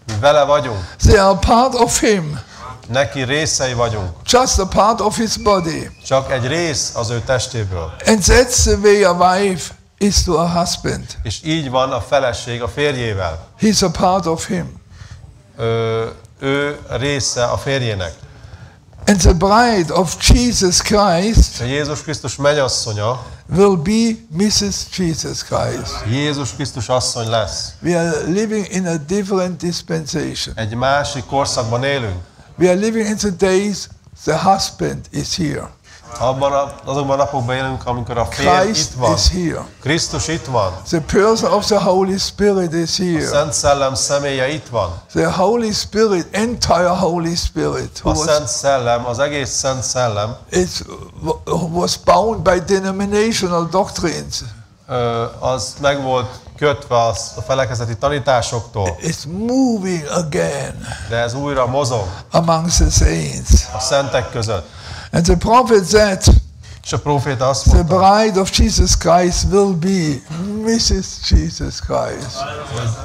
Mi vele vagyunk. They are part of him. Neki részei vagyunk. Just a part of his body. Csak egy rész az ő testéből. And that's the way a wife is to a husband. És így van a feleség a férjével. He's a part of him. Ő része a férjének. And the bride of Jesus Christ A Jézus Krisztus mennyasszonya will be Mrs. Jesus Christ. Jézus Krisztus asszony lesz. We are living in a different dispensation. Egy másik korszakban élünk. We are living in the days the husband is here. Azokban a napokban élünk, amikor a férj Christ itt van. is here. Krisztus itt van. The person of the Holy Spirit is A here. Szent Szellem személye itt van. The Holy Spirit, entire Holy Spirit, A Szent Szellem, az egész Szent Szellem was bound by denominational doctrines. Az meg volt kötve a felekezeti tanításoktól, It's moving again de ez újra mozog among the saints. a szentek között. And the prophet said, És a próféta azt the mondta, bride of Jesus Christ will be Mrs. Jesus Christ.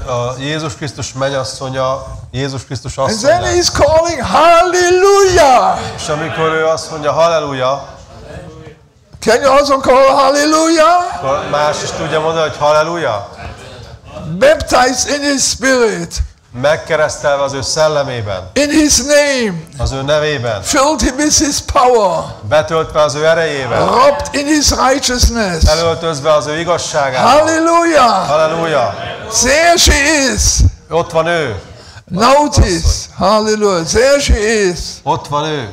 a Jézus Krisztus mennyasszonya, Jézus Krisztus And asszony then lesz. he's calling hallelujah. És amikor ő azt mondja halleluja, Can you also call hallelujah? akkor más is tudja mondani, hogy halleluja. Baptized in his spirit, Megkeresztelve az ő szellemében, in his name, az ő nevében, filled him with his power, betöltve az ő erejével, wrapped in his righteousness. elöltözve az ő igazságával. Hallelujah. Halleluja! There she is. Ott van ő! Notice. Hallelujah. There she is. Ott van ő!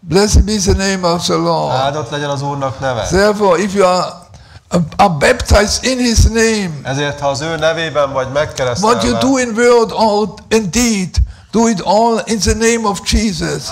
Blessed be the name of the Lord. Áldott legyen az Úrnak neve! Therefore, if you are baptized in his name, Ezért, ha az ő nevében vagy what you megkeresztelve, do in word or in deed, do it all in the name of Jesus.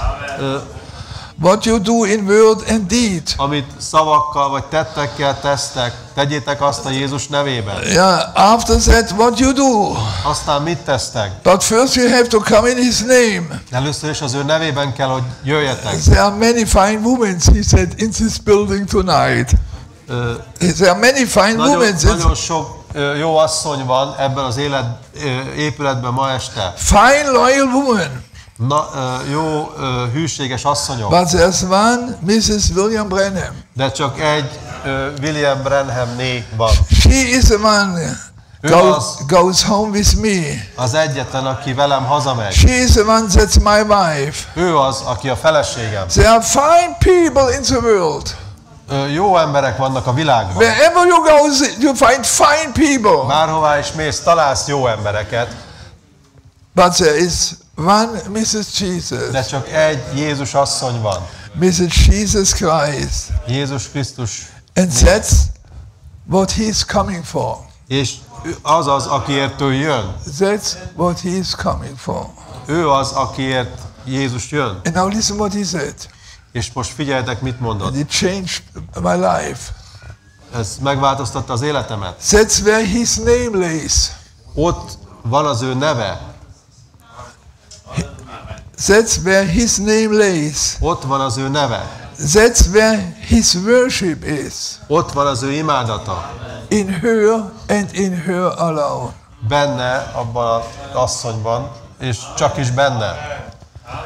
What you do in word and deed. amit szavakkal vagy tettekkel tesztek, tegyétek azt a Jézus nevében. Yeah, after that, what you do. Aztán mit tesztek? But first you have to come in his name. Először is az ő nevében kell, hogy jöjjetek. There are many fine women, he said, in this building tonight. There are many fine women. Nagyon sok jó asszony van ebben az épületben ma este. Fine, loyal woman. Jó hűséges asszonyok. But there's one, Mrs. William Branham. De csak egy William Branham-né van. She is the one goes home with me. Az egyetlen, aki velem hazamegy. She is the one that's my wife. Ő az, aki a feleségem. There are fine people in the world. Jó emberek vannak a világban. Wherever you go, you find fine people. Bárhová is mész, találsz jó embereket. But there is one Mrs. Jesus. De csak egy Jézus asszony van. Mrs. Jesus Christ. Jézus Krisztus. And that's what he's coming for. És az az, akiért ő jön. That's what he's coming for. Ő az, akiért Jézus jön. And now listen what he said. És most figyeljetek, mit mondott. And it changed my life. Ez megváltoztatta az életemet. That's where his name lays. Ott van az ő neve. That's where his name lays. Ott van az ő neve. That's where his worship is. Ott van az ő imádata. In her and in her alone. Benne, abban az asszonyban, és csak is benne.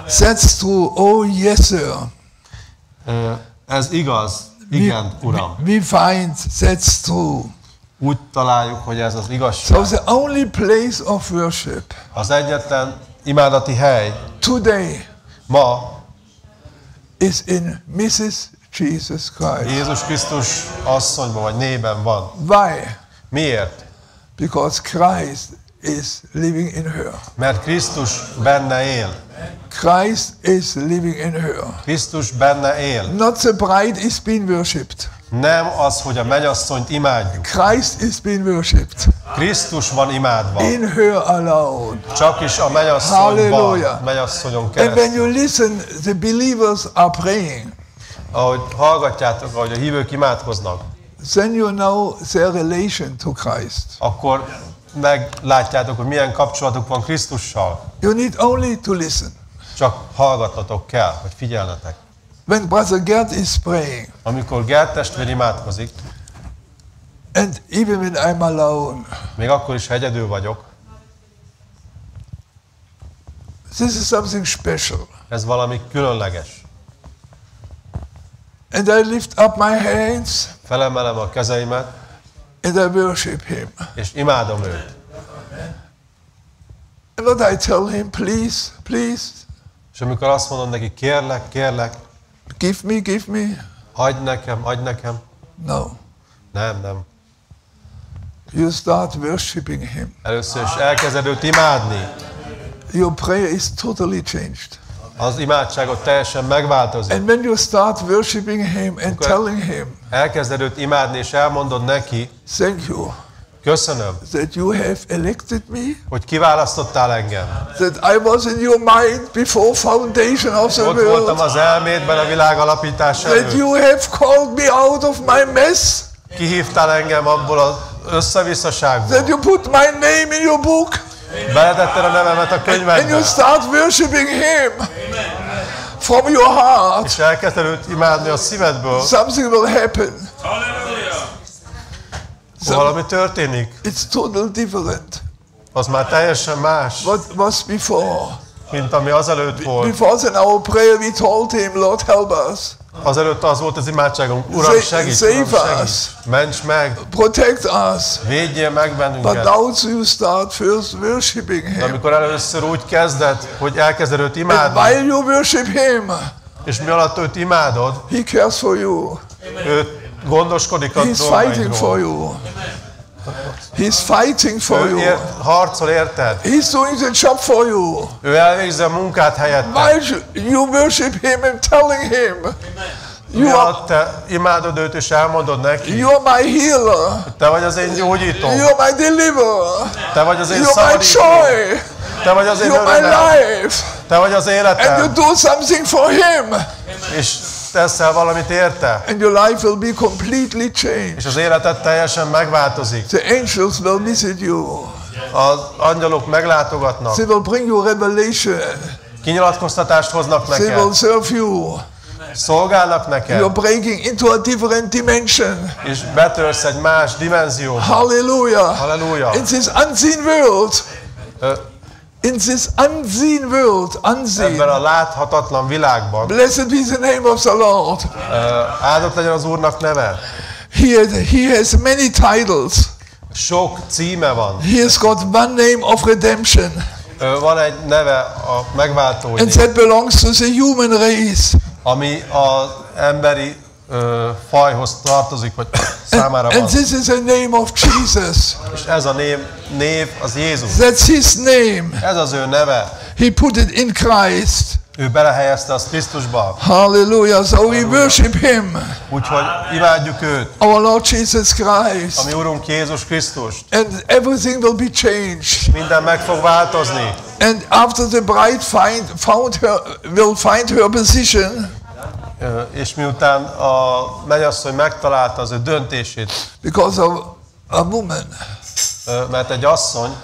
That's true. Oh yes, sir. Ez igaz. Igen, Uram. We find that's true. Úgy találjuk, hogy ez az So igazság. the only place of worship Az egyetlen imádati hely today ma is in Mrs. Jesus Christ. Jézus Krisztus asszonyban vagy nében van. Why? Miért? Because Christ is living in her. Mert Krisztus benne él. Christ is living in her. Krisztus benne él. Not the bride is being worshipped. Nem az, hogy a mennyasszonyt imádjuk. Christ is being worshipped. Krisztus van imádva. In her alone. Csak is a Hallelujah. mennyasszonyon And when keresztül. you listen, the believers are praying. Ahogy hallgatjátok, ahogy a hívők imádkoznak, Then you know their relation to Christ. akkor meglátjátok, hogy milyen kapcsolatuk van Krisztussal. You need only to listen. Csak hallgatnotok kell, hogy figyelnetek. When Brother Gerd is praying, Amikor Gerd testvér imádkozik, and even when I'm alone, még akkor is, ha egyedül vagyok, This is something special. Ez valami különleges. And I lift up my hands Felemelem a kezeimet, and I worship him. és imádom őt. And what I tell him, please, please, És amikor azt mondom neki, kérlek, kérlek, give me. adj nekem. No. Nem. You start worshiping him. Először is elkezded őt imádni. Your prayer is totally changed. Az imádságot teljesen megváltozik. And when you start worshiping him and telling him, Elkezded őt imádni, és elmondod neki, thank you köszönöm, that you have elected me, hogy kiválasztottál engem. that I was in your mind before foundation of the Ott voltam world, az elmédben a világ alapítása that előtt. you have called me out of my mess, Kihívtál engem abból az összevisszaságból. that you put my name in your book, Beletetted a nevemet a and you könyvedbe. start worshiping him from your heart. És elkezdted őt imádni a szívedből. Something will happen. Valami történik. It's totally different. Az már teljesen más, What was before? mint ami azelőtt volt. Before in our prayer we told him, Lord, help us. Azelőtt az volt az imádságunk, Uram, segíts, Uram, Save segíts. us. Ments meg, Protect us. védjél meg But bennünket. now you start first worshiping De him. amikor először úgy kezded, hogy elkezded őt And imádni, while you worship him, és mi alatt őt imádod, he cares for you. ő gondoskodik a He's fighting for dolgaidról. you. He's fighting for Ő you. harcol érted. He's doing the job for you. Ő elvégzi a munkát helyette. While you worship him and telling him, Mi you are, alatt te imádod őt, és elmondod neki, you are my healer. te vagy az én gyógyítom, You are my deliverer. te vagy az én You are my szabadító, joy. te vagy az én You are my örömem, life. te vagy az And you életem, do something for him. és teszel valamit érte, And your life will be completely changed. és az életed teljesen megváltozik. The angels will visit you. Az angyalok meglátogatnak, They will bring you revelation. kinyilatkoztatást hoznak They will neked, serve you. szolgálnak neked, You're breaking into a different dimension. és betörsz egy más dimenzióba. Hallelujah. Halleluja! In this unseen world. Ö, In this unseen world. Unseen. Ebben a láthatatlan világban Blessed be the name of the Lord. áldott legyen az Úrnak neve. He has many titles. Sok címe van. He has got one name of redemption. Van egy neve a megváltói, And that belongs to the human race. ami az emberi fajhoz tartozik, vagy számára van. And this is the name of Jesus. És ez a név az Jézus. That's his name. Ez az ő neve. He put it in Christ. Ő belehelyezte azt Krisztusba. Hallelujah. So we worship him. Úgyhogy imádjuk őt, Our Lord Jesus Christ. a mi Urunk Jézus Krisztust. And everything will be changed. Minden meg fog változni. And after the bride will find her position, És miután a mennyasszony megtalálta az ő döntését, because of a woman, mert egy asszony,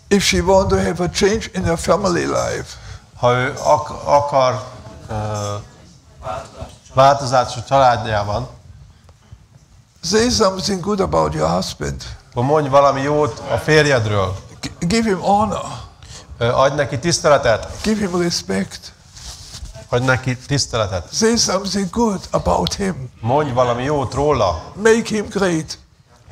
if she want to have a change in her family life, ha ő akar változást a családjában, say something good about your husband. akkor mondj valami jót a férjedről. Give him honor. Adj neki tiszteletet. Give him respect. Adj neki tiszteletet. Say something good about him. Mondj valami jót róla. Make him great.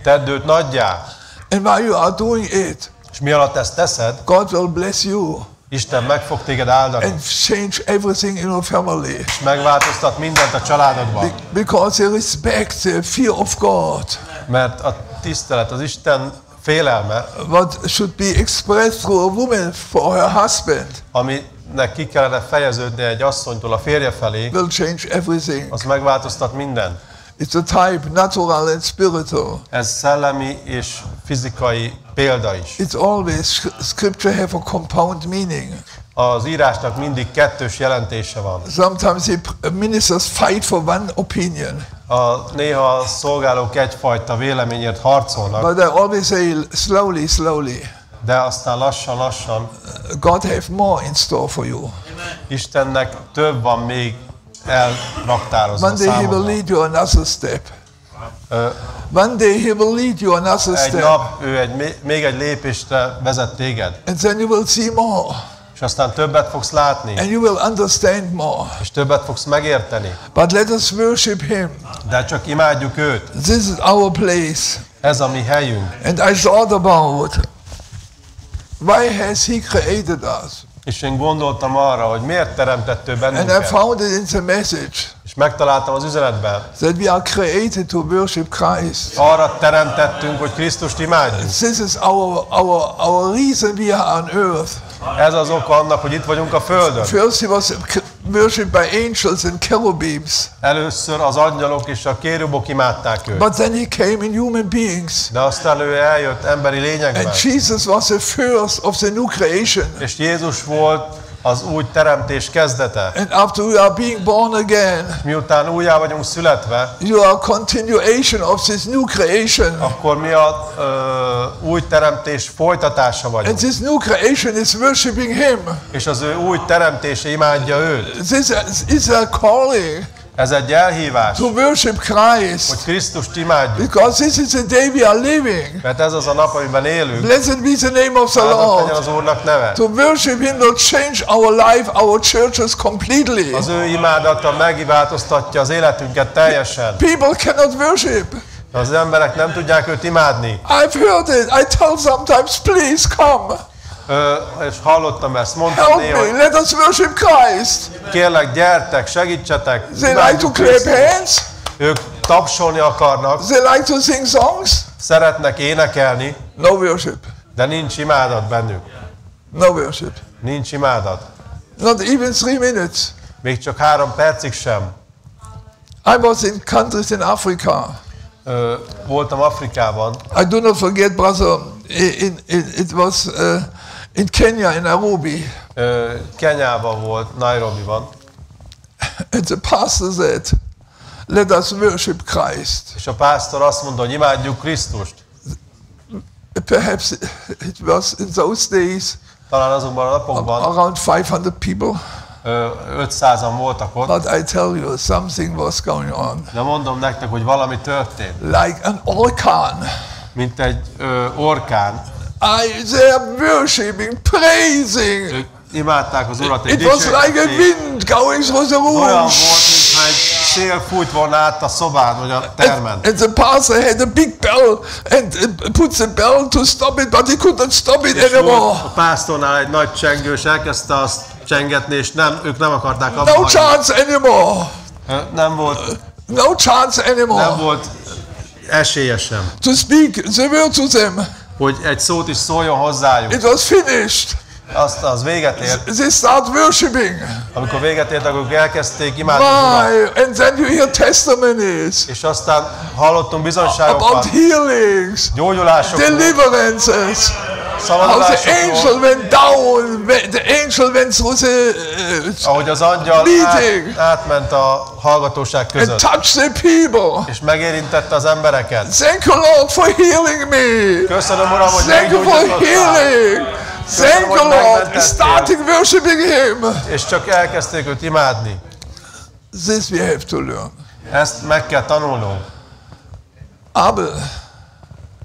Tedd őt nagyjá. And while you are doing it, És mi alatt ezt teszed, God will bless you Isten meg fog téged áldani. and change everything in your family. És megváltoztat mindent a családodban. Because they respect the fear of God. Mert a tisztelet, az Isten félelme, What should be expressed through a woman for her husband aminek ki kellene fejeződni egy asszonytól a férje felé, will change everything. az megváltoztat mindent. It's a type, natural and spiritual. Ez szellemi és fizikai példa is. It's always, scripture have a compound meaning. Az írásnak mindig kettős jelentése van. Sometimes the ministers fight for one opinion. Néha a szolgálók egyfajta véleményért harcolnak, But I always say slowly. de aztán lassan God have more in store for you. Istennek több van még elraktározva One day he will számodra. lead you another step. One day he will lead you another Egy step. nap ő még egy lépésre vezet téged, And then you will see more. És aztán többet fogsz látni, and you will understand more. és többet fogsz megérteni. But let us worship Him. De csak imádjuk őt. This is our place. Ez a mi helyünk. And I thought about, why has He created us? És én gondoltam arra, hogy miért teremtett ő And I bennünket. found it in the message És megtaláltam az üzenetben. that we are created to worship Christ. Arra teremtettünk, hogy Krisztust imádjuk. This is our reason we are on earth. Ez az oka annak, hogy itt vagyunk a Földön. First He was worshipped by angels and cherubims. Először az angyalok és a kérubok imádták őt. But then He came in human beings. De aztán ő eljött emberi lényegben. And Jesus was the first of the new creation. És Jézus volt az új teremtés kezdete. And after we are being born again, Miután újjá vagyunk születve, you are a continuation of this new creation. akkor mi a új teremtés folytatása And vagyunk. this new creation is worshipping Him. És az ő új teremtése imádja őt. This is a calling Ez egy elhívás, to worship Christ. hogy Krisztust imádjuk. Because this is the day we are living. Mert ez az a nap, amiben élünk. Blessed be the name of the Áldott legyen Lord. az Úrnak neve. To worship Him will change our life, our churches completely. Az ő imádata megváltoztatja az életünket teljesen. People cannot worship. Az emberek nem tudják őt imádni. I've heard it. I tell sometimes, please come. És hallottam ezt, mondtam Help néha, hogy me. Let us worship Christ. kérlek, gyertek, segítsetek. They like to imádjuk clap Krisztust. hands. Ők tapsolni akarnak, They like to sing songs. szeretnek énekelni, No worship. de nincs imádat bennük. No worship. Nincs imádat. Not even 3 minutes. Még csak 3 percig sem. I was in countries in Africa. Voltam Afrikában, I do not forget, brother, it was in Kenya, in Nairobi. Kenyában volt, Nairobiban, And the pastor said, let us worship Christ. és a pásztor azt mondta, hogy imádjuk Krisztust. Perhaps it was in those days Talán azokban a napokban around 500 people. 500-an voltak ott, But I tell you, something was going on. de mondom nektek, hogy valami történt. Like an orkan. Mint egy orkán. They are worshiping, praising. Ők imádták az Urat, és It was like a wind going through the olyan room. volt, mintha egy szél fújt volna át a szobán, vagy a termen. And the pastor had a big bell and put the bell to stop it, but he could not stop it És volt anymore. a pásztornál egy nagy csengő, és elkezdte azt csengetni, és ők nem akarták abba No hagyni. chance anymore. Nem volt, No chance nem anymore. volt esélye sem, To speak the word to them. hogy egy szót is szóljon hozzájuk. It was finished. Az véget ért. They start worshiping. Amikor véget ért, akkor elkezdték imádni az Urat. Why? And then you hear testimonies És aztán hallottunk about bizonyságokat, healings, gyógyulásokról, deliverances. How the szabadulásokról, angel went down, the angel went through the ahogy az angyal meeting átment a hallgatóság and között, touched the people. és megérintette az embereket. Thank you, Lord, for healing me. Köszönöm, Uram, hogy Thank you for meggyógyítottál. healing. Thank you, Lord. Starting worshiping Him. És csak elkezdték őt imádni. This we have to learn. Ezt meg kell tanulnunk. Abel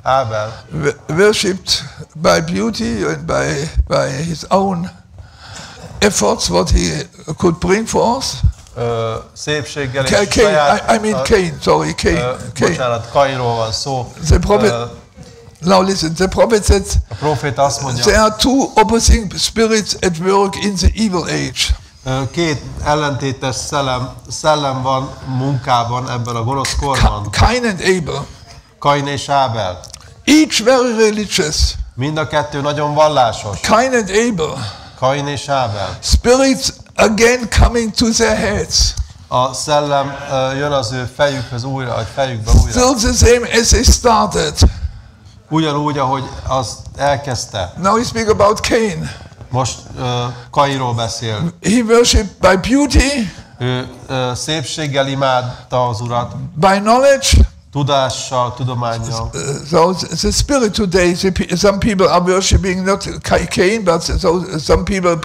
Ábel worshipped by beauty and by his own efforts, what he could bring forth. szépséggel és Cain, saját... I mean Cain, sorry, Cain. Bocsánat, Kainról van szó. The prophet, now listen, the prophet said A próféta azt mondja, there are two opposing spirits at work in the evil age. két ellentétes szellem van munkában ebben a gonosz korban. Cain and Abel, Kain és Ábel. each very religious. Mind a kettő nagyon vallásos. Cain and Abel, Kain és Ábel. spirits again coming to their heads. A szellem jön az ő fejükhöz újra, a fejükbe újra. Still the same as they started. Ugyanúgy, ahogy azt elkezdte. Now we speak about Cain. Most Kainról beszél. He worshipped by beauty, Ő szépséggel imádta az Urat, by knowledge. tudással, tudománnyal. So the spirit today, some people are worshipping not Cain, but some people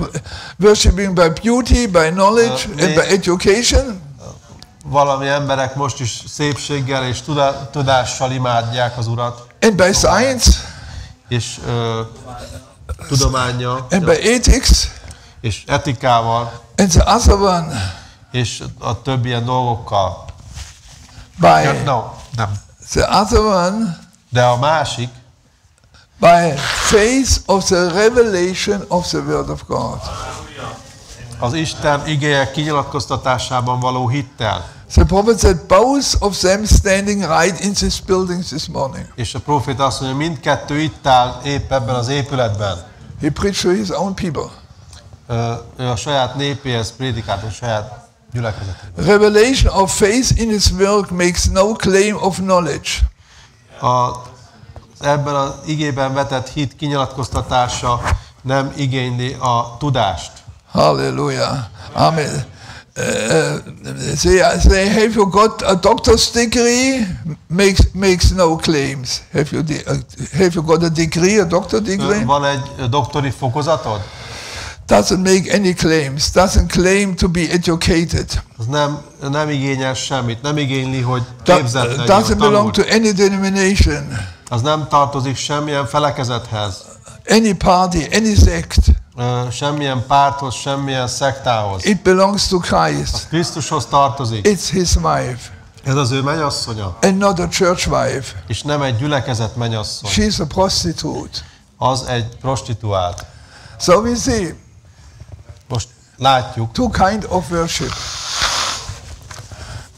worshipping by beauty, by knowledge, and by education. Valami emberek most is szépséggel és tudással imádják az Urat. And by science, És tudománnyal, and by ethics, és etikával, And the other one, és a többi ilyen dolgokkal. by No, nem. the other one, De a másik, by faith of the revelation of the Word of God. az Isten igéje kinyilatkoztatásában való hittel. The prophet said both of them standing right in this building this morning. És a próféta azt mondja, mindkettő itt áll épp ebben az épületben. He preached to his own people. Ő a saját népéhez prédikált, a saját gyülekezetében. Revelation of faith in his work makes no claim of knowledge. Ebben az igében vetett hit kinyilatkoztatása nem igényli a tudást. Hallelujah. Amen. They have you got a doctor's degree? Makes no claims. Have you got a degree, a doctor degree? Van egy doktori fokozatod? Doesn't make any claims. Doesn't claim to be educated. Az nem igényel semmit, nem igényli, hogy képzett legyen, Doesn't belong to any denomination. Az nem tartozik semmilyen felekezethez, Any party, any sect. semmilyen párthoz, semmilyen szektához. It belongs to Christ. Krisztushoz tartozik. It's his wife. Ez az ő mennyasszonya, And not a church wife. és nem egy gyülekezet mennyasszony. She's a prostitute. Az egy prostituált. So we see Most látjuk two kind of worship.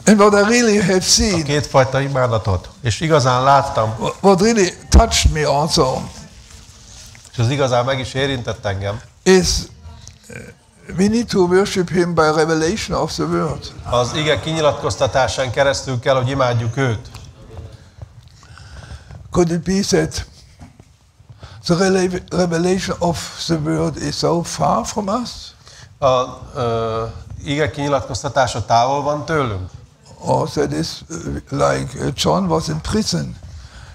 And what I really have seen, kétfajta imádatot. És igazán láttam, what really touched me also, és az igazán meg is érintett engem, is we need to worship him by revelation of the word. az ige kinyilatkoztatásán keresztül kell, hogy imádjuk őt. Could it be that the revelation of the word is so far from us? Ige kinyilatkoztatása távol van tőlünk? Or that is like John was in prison.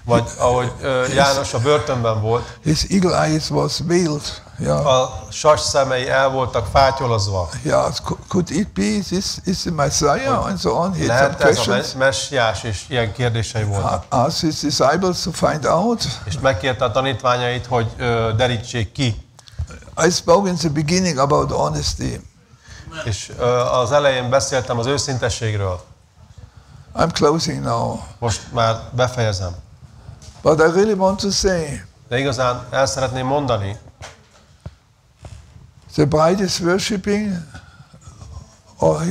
Vagy ahogy János a börtönben volt, His eagle eyes was veiled. Yeah. a sas szemei el voltak fátyolozva. Yeah. Could it be this is the Messiah and so on? He had some Lehet ez a questions. messiás, és ilyen kérdései voltak. Asked his disciples to find out. És megkérte a tanítványait, hogy derítsék ki. I spoke in the beginning about honesty. És az elején beszéltem az őszintességről. I'm closing now. Most már befejezem. But I really want to say, De igazán el szeretném mondani, the bride is worshipping, or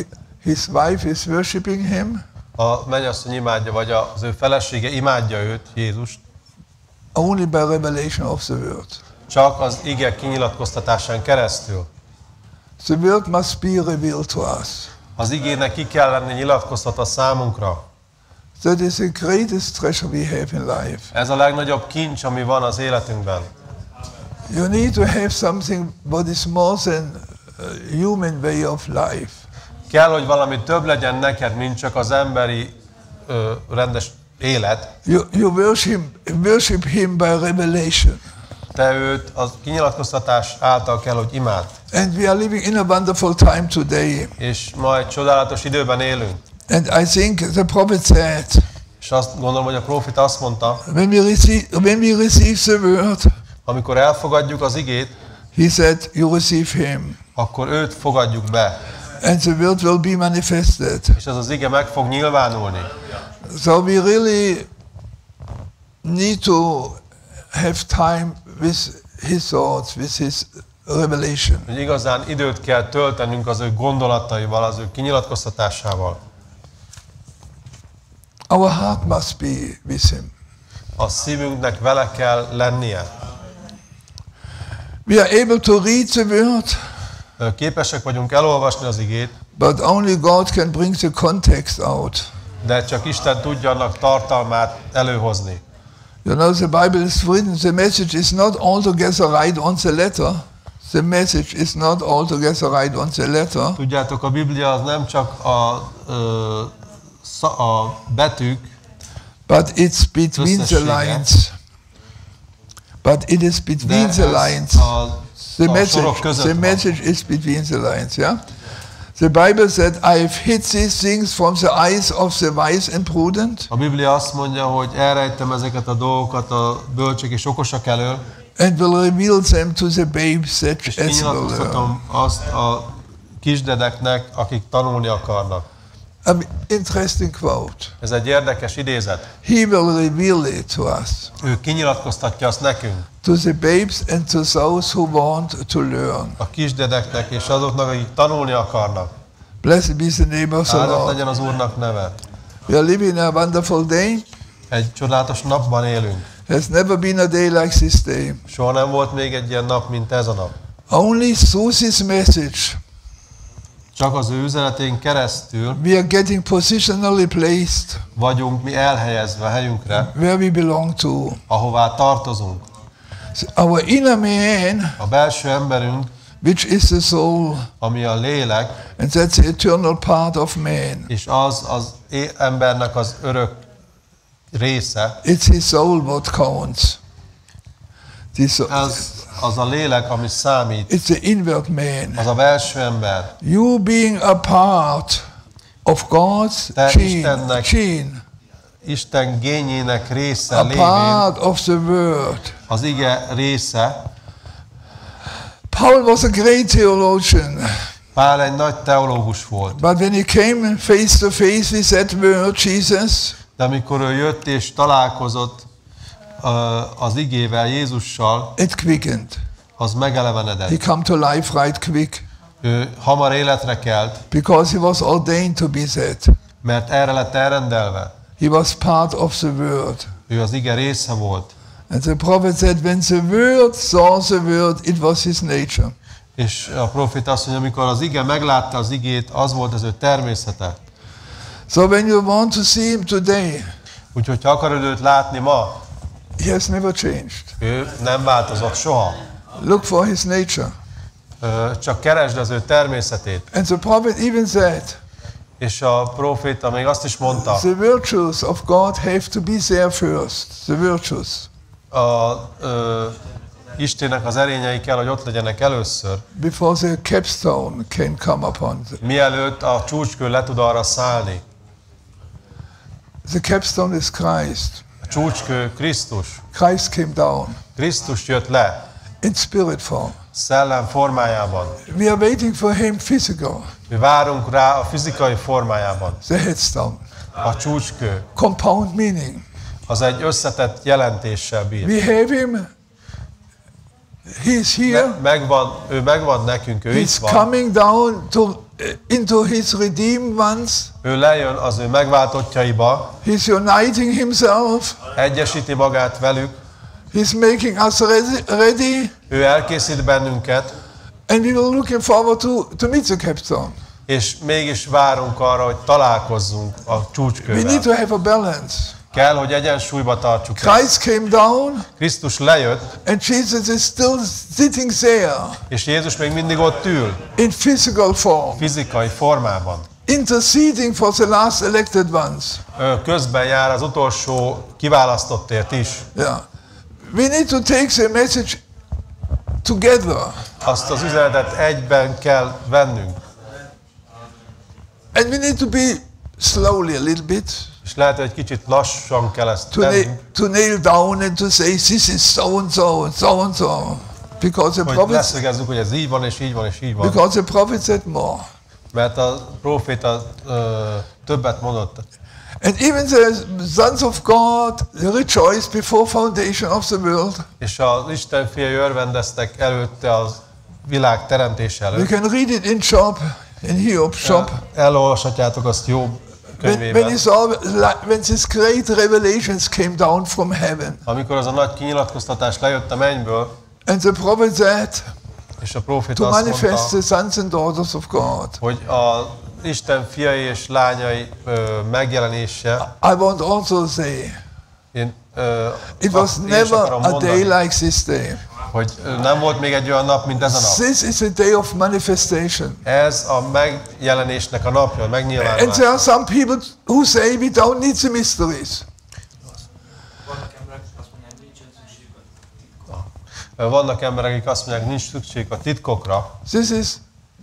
his wife is worshipping him, a mennyasszony imádja, vagy az ő felesége imádja őt, Jézust, only by revelation of the word. csak az ige kinyilatkoztatásán keresztül. The word must be revealed to us. Az igének ki kell lenni nyilatkoztatva számunkra. That is the greatest treasure we have in life. Ez a legnagyobb kincs, ami van az életünkben. You need to have something what is more than a human way of life. Kell, hogy valami több legyen neked, mint csak az emberi rendes élet. You worship him by revelation. Te őt a kinyilatkoztatás által kell, hogy imád. And we are living in a wonderful time today. És ma egy csodálatos időben élünk. And I think the prophet said, És azt gondolom, hogy a prófita azt mondta, when we receive the word, amikor elfogadjuk az igét, he said, you receive him. akkor őt fogadjuk be. And the word will be manifested. És ez az ige meg fog nyilvánulni. So we really need to have time with his thoughts, with his revelation. Hogy igazán időt kell töltenünk az ő gondolataival, az ő kinyilatkoztatásával. Our heart must be with him. A szívünknek vele kell lennie. We are able to read the word, Képesek vagyunk elolvasni az igét, but only God can bring the context out. de csak Isten tudja annak tartalmát előhozni. You know, the Bible is written, the message is not altogether right on the letter. The message is not altogether right on the letter. Tudjátok, a Biblia az nem csak a betűk, But it's between the Összessége. lines. But it is between de the ez lines. a sorok között The van. message is between the lines, yeah? The Bible said, I have hid these things from the eyes of the wise and prudent, A Biblia azt mondja, hogy elrejtem ezeket a dolgokat a bölcsek és okosak elől, and will reveal them to the babes that És as will learn. kinyilatkoztatom azt a kisdedeknek, akik tanulni akarnak. Interesting quote. Ez egy érdekes idézet. He will reveal it to us, Ő kinyilatkoztatja azt nekünk, to the babes and to those who want to learn. a kisdedeknek és azoknak, akik tanulni akarnak. Blessed be the name of the Áldott Lord. legyen az Úrnak neve. We are living a wonderful day. Egy csodálatos napban élünk. There's never been a day like this day. Soha nem volt még egy ilyen nap, mint ez a nap. Only through this message Csak az ő üzenetén keresztül we are getting positionally placed vagyunk mi elhelyezve a helyünkre, where we belong to. ahová tartozunk. Our inner man, A belső emberünk, which is the soul, ami a lélek, and that's the eternal part of man. és az embernek az örök része, It's his soul what counts. az a lélek, ami számít, It's the inward man. az a belső ember. You being a part of God's Te chain, Isten gényének része a lévén, part of the word. az ige része. Paul was a great theologian, Pál egy nagy teológus volt, but when he came face to face with that word, Jesus, de amikor ő jött és találkozott az igével, Jézussal, it quickened. az He megelevenedett. come to life right quick Ő hamar életre kelt, because he was ordained to be that. mert erre lett elrendelve. He was part of the word. Ő az ige része volt. And the prophet said, when the word saw the word, it was his nature. És a proféta azt mondja, amikor az ige meglátta az igét, az volt az ő természete. So when you want to see him today, Úgyhogy ha akarod őt látni ma, he has never changed. ő nem változott soha. Look for his nature. Csak keresd az ő természetét. And the prophet even said, És a proféta még azt is mondta, the virtues of God have to be there first. The virtues. Istennek az erényei kell, hogy ott legyenek először, Before the capstone can come upon them. mielőtt a csúcskő le tud arra szállni. The capstone is Christ. A csúcskő Krisztus. Christ came down Krisztus jött le, in spirit form. szellem formájában. We are waiting for him physical. Mi várunk rá a fizikai formájában. The headstone. A csúcskő Compound meaning. az egy összetett jelentéssel bír. We have him. He's here. Ő megvan nekünk, ő He's itt van. coming down into his redeemed ones. Ő lejön az ő megváltottjaiba, He's uniting himself. egyesíti magát velük, He's making us ready. ő elkészít bennünket, And we will looking forward to meet the capstone. és mégis várunk arra, hogy találkozzunk a We need csúcskővel. to have a balance. Kell, hogy egyensúlyba tartsuk ezt. Christ came down Krisztus lejött, and Jesus is still sitting there és Jézus még mindig ott ül, in physical form, fizikai formában. interceding for the last elected ones. Közben jár az utolsó kiválasztottért is. Yeah. We need to take the message together. Azt az üzenetet egyben kell vennünk. And we need to be slowly a little bit És lehet, hogy egy kicsit lassan kell ezt tennünk, to nail down and to say this is so and so and so and so. Because the hogy prophet, leszögezzük, hogy ez így van, és így van, és így van. because the prophet said more. Mert a próféta többet mondott. And even the sons of God rejoiced before foundation of the world. És az Isten fiai örvendeztek előtte az világ teremtése You előtt. can read it in Job, in Job, Job. Elolvashatjátok azt Jobb When könyvében. when this great revelations came down from heaven. Amikor az a nagy kinyilatkoztatás lejött a mennyből, And the prophet said, és a próféta to azt manifest mondta, the sons and daughters of God. hogy az Isten fiai és lányai megjelenése, I want also to say, én it was azt is never akarom a mondani, day like this day. hogy nem volt még egy olyan nap, mint ez a nap. This is a day of manifestation. Ez a megjelenésnek a napja, a And megnyilvánulás. there are some people who say we don't need the mysteries. Vannak emberek, akik azt mondják, nincs szükség a titkokra. This is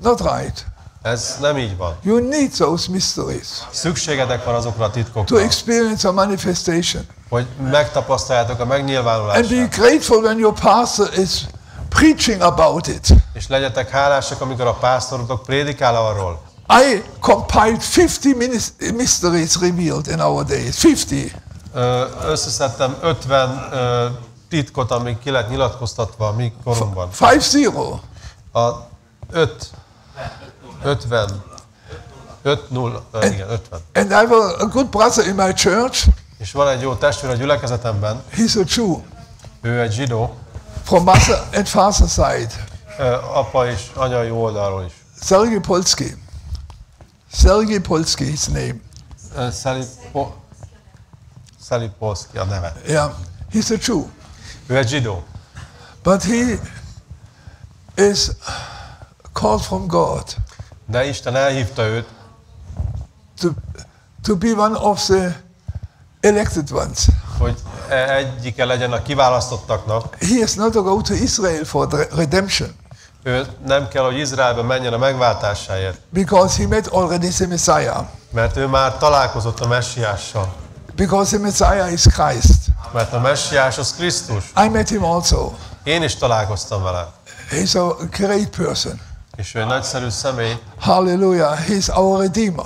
not right. Ez nem így van. You need those mysteries Szükségedek van azokra a to titkokra, experience a manifestation. hogy megtapasztaljátok a And be megnyilvánulását. grateful when your pastor is preaching about it. És legyetek hálásak, amikor a pásztorotok prédikál arról. I compiled 50 mysteries revealed in our days. 50. Összeszedtem 50 titkot, amik ki lett nyilatkoztatva a mi korunkban. 50. A 50. 50. And I have a good brother in my church. És van egy jó testvér a gyülekezetemben, He's a Jew ő egy zsidó, from mother and father side. apa és anyai oldalról is. Sergei Polsky. Sergei Polsky, his name. Szalipolszki a neve. Yeah, he's a Jew. Ő egy zsidó, But he is called from God de Isten elhívta őt, to be one of the elected ones. hogy egyike legyen a kiválasztottaknak. He has not to go to Israel for the redemption Ő nem kell, hogy Izraelbe menjen a megváltásáért, because he met already the Messiah. mert ő már találkozott a messiással. Because the Messiah is Christ. Mert a messiás az Krisztus. I met him also. Én is találkoztam vele. He's a great person. És ő egy nagyszerű személy, Hallelujah. He's our Redeemer.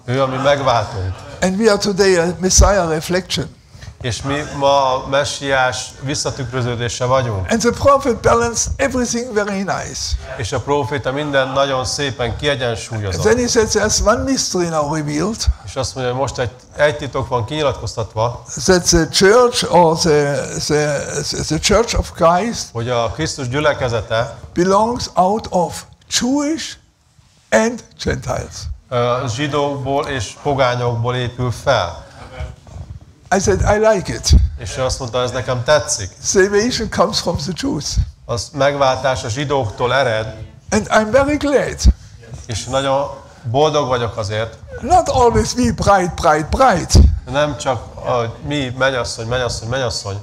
ő a mi megváltunk. And we are today a Messiah reflection. És mi ma a messiás visszatükröződése vagyunk. And the prophet balanced everything very nice. És a próféta minden nagyon szépen kiegyensúlyozott. Then he said there's one mystery now revealed. És azt mondja, hogy most egy titok van kinyilatkoztatva, That the church or the church of Christ hogy a Krisztus gyülekezete belongs out of Jewish and Gentiles. zsidókból és pogányokból épül fel. I said, I like it. És ő azt mondta, ez nekem tetszik. Salvation comes from the Jews. Az megváltás a zsidóktól ered, And I'm very glad. és nagyon boldog vagyok azért. Not always we bright. Nem csak a mi mennyasszony, mennyasszony, mennyasszony,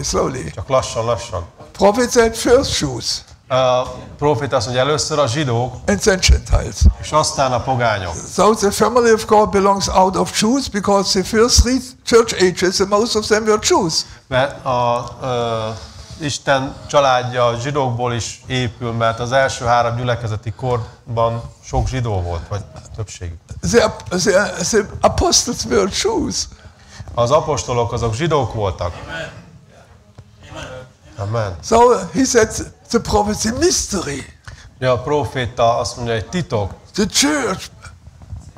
Slowly. csak lassan, lassan. Prophet said first Jews A próféta azt mondja, először a zsidók, and then Gentiles. és aztán a pogányok. So the family of God belongs out of Jews because the first three church ages, the most of them were Jews. Mert Isten családja a zsidókból is épül, mert az első 3 gyülekezeti korban sok zsidó volt, vagy többségük. The apostles were Jews. Az apostolok azok zsidók voltak. Amen. So he said the prophet, the mystery. Ja, a próféta azt mondja, egy titok. The church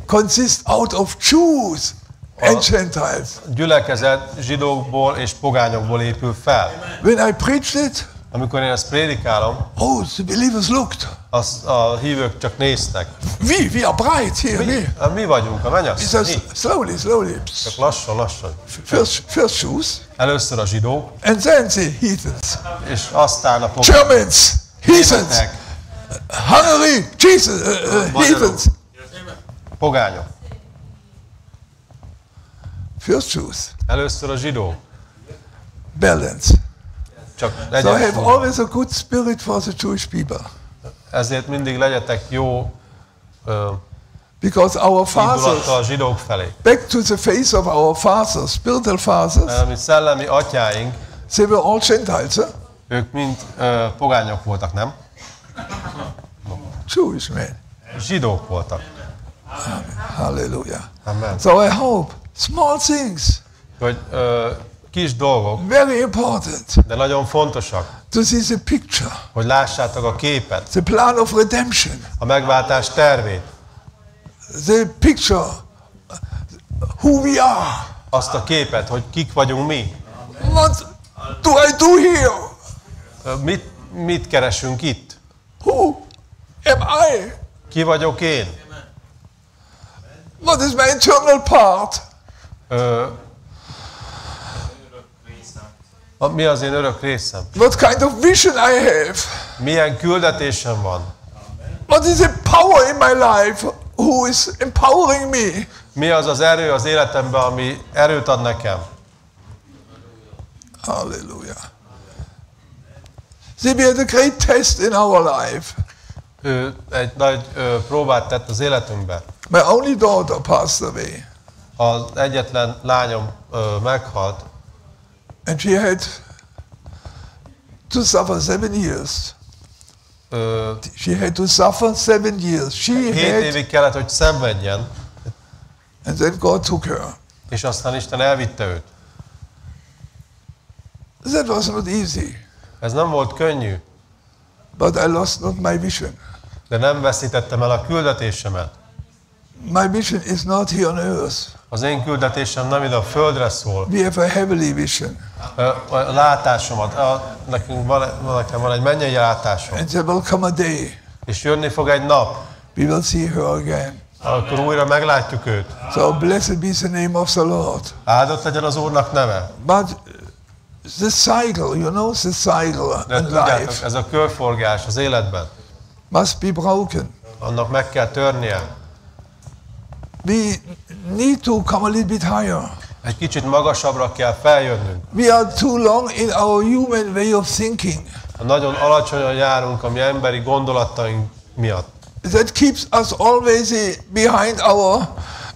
consists out of Jews and Gentiles. A gyülekezet zsidókból és pogányokból épül fel. When I preached it, Amikor én ezt prédikálom, the believers looked. a hívők csak néztek. We are bright here. Mi vagyunk, a He mennyasszony. says, Mi? slowly. Csak lassan, lassan. First Jews, Először a zsidók, and then the heathens. és aztán a pogányok. Germans, heathens, Németek, Hungary, Jesus, heathens. pogányok. First Jews, Először a zsidók. balance. Csak So I legyen have súly. always a good spirit for the Jewish people. Ezért mindig legyetek jó Because our indulattal fathers, a zsidók felé. back to the face of our fathers, spiritual fathers, Mert mi szellemi atyáink, they were all Gentiles, ők mind pogányok voltak, nem? Jewish men. Zsidók voltak. Hallelujah. Amen. So I hope small things, Hogy kis dolgok, very important, de nagyon fontosak, to see the picture, hogy lássátok a képet, the plan of redemption, a megváltás tervét, the picture, who we are. azt a képet, hogy kik vagyunk mi. What do I do here? Mit keresünk itt? Who am I? Ki vagyok én? What is my internal part? Mi az én örök részem? What kind of vision I have? Milyen küldetésem van? What is the power in my life? Who is empowering me? Mi az az erő az életemben, ami erőt ad nekem? Hallelujah. See, we had a great test in our life. Ő egy nagy próbát tett az életünkben. My only daughter passed away. Az egyetlen lányom meghalt, And she had to suffer 7 years. She had to suffer 7 years. She 7 had, évig kellett, hogy szenvedjen, and then God took her. és aztán Isten elvitte őt. That was not easy, Ez nem volt könnyű, but I lost not my vision. de nem veszítettem el a küldetésemet. My vision is not here on earth. Az én küldetésem nem ide a földre szól. We have a heavenly vision. A látásomat, nekem van egy mennyei látásom. And there will come a day És jönni fog egy nap, we will see her again. akkor újra meglátjuk őt. So blessed be the name of the Lord. Áldott legyen az Úrnak neve. But the cycle, you know, the cycle De in tudjátok, life ez a körforgás az életben, must be broken. annak meg kell törnie. We need to come a little bit higher. Egy kicsit magasabbra kell feljönnünk. We are too long in our human way of thinking. Nagyon alacsonyan járunk a mi emberi gondolataink miatt. That keeps us always behind our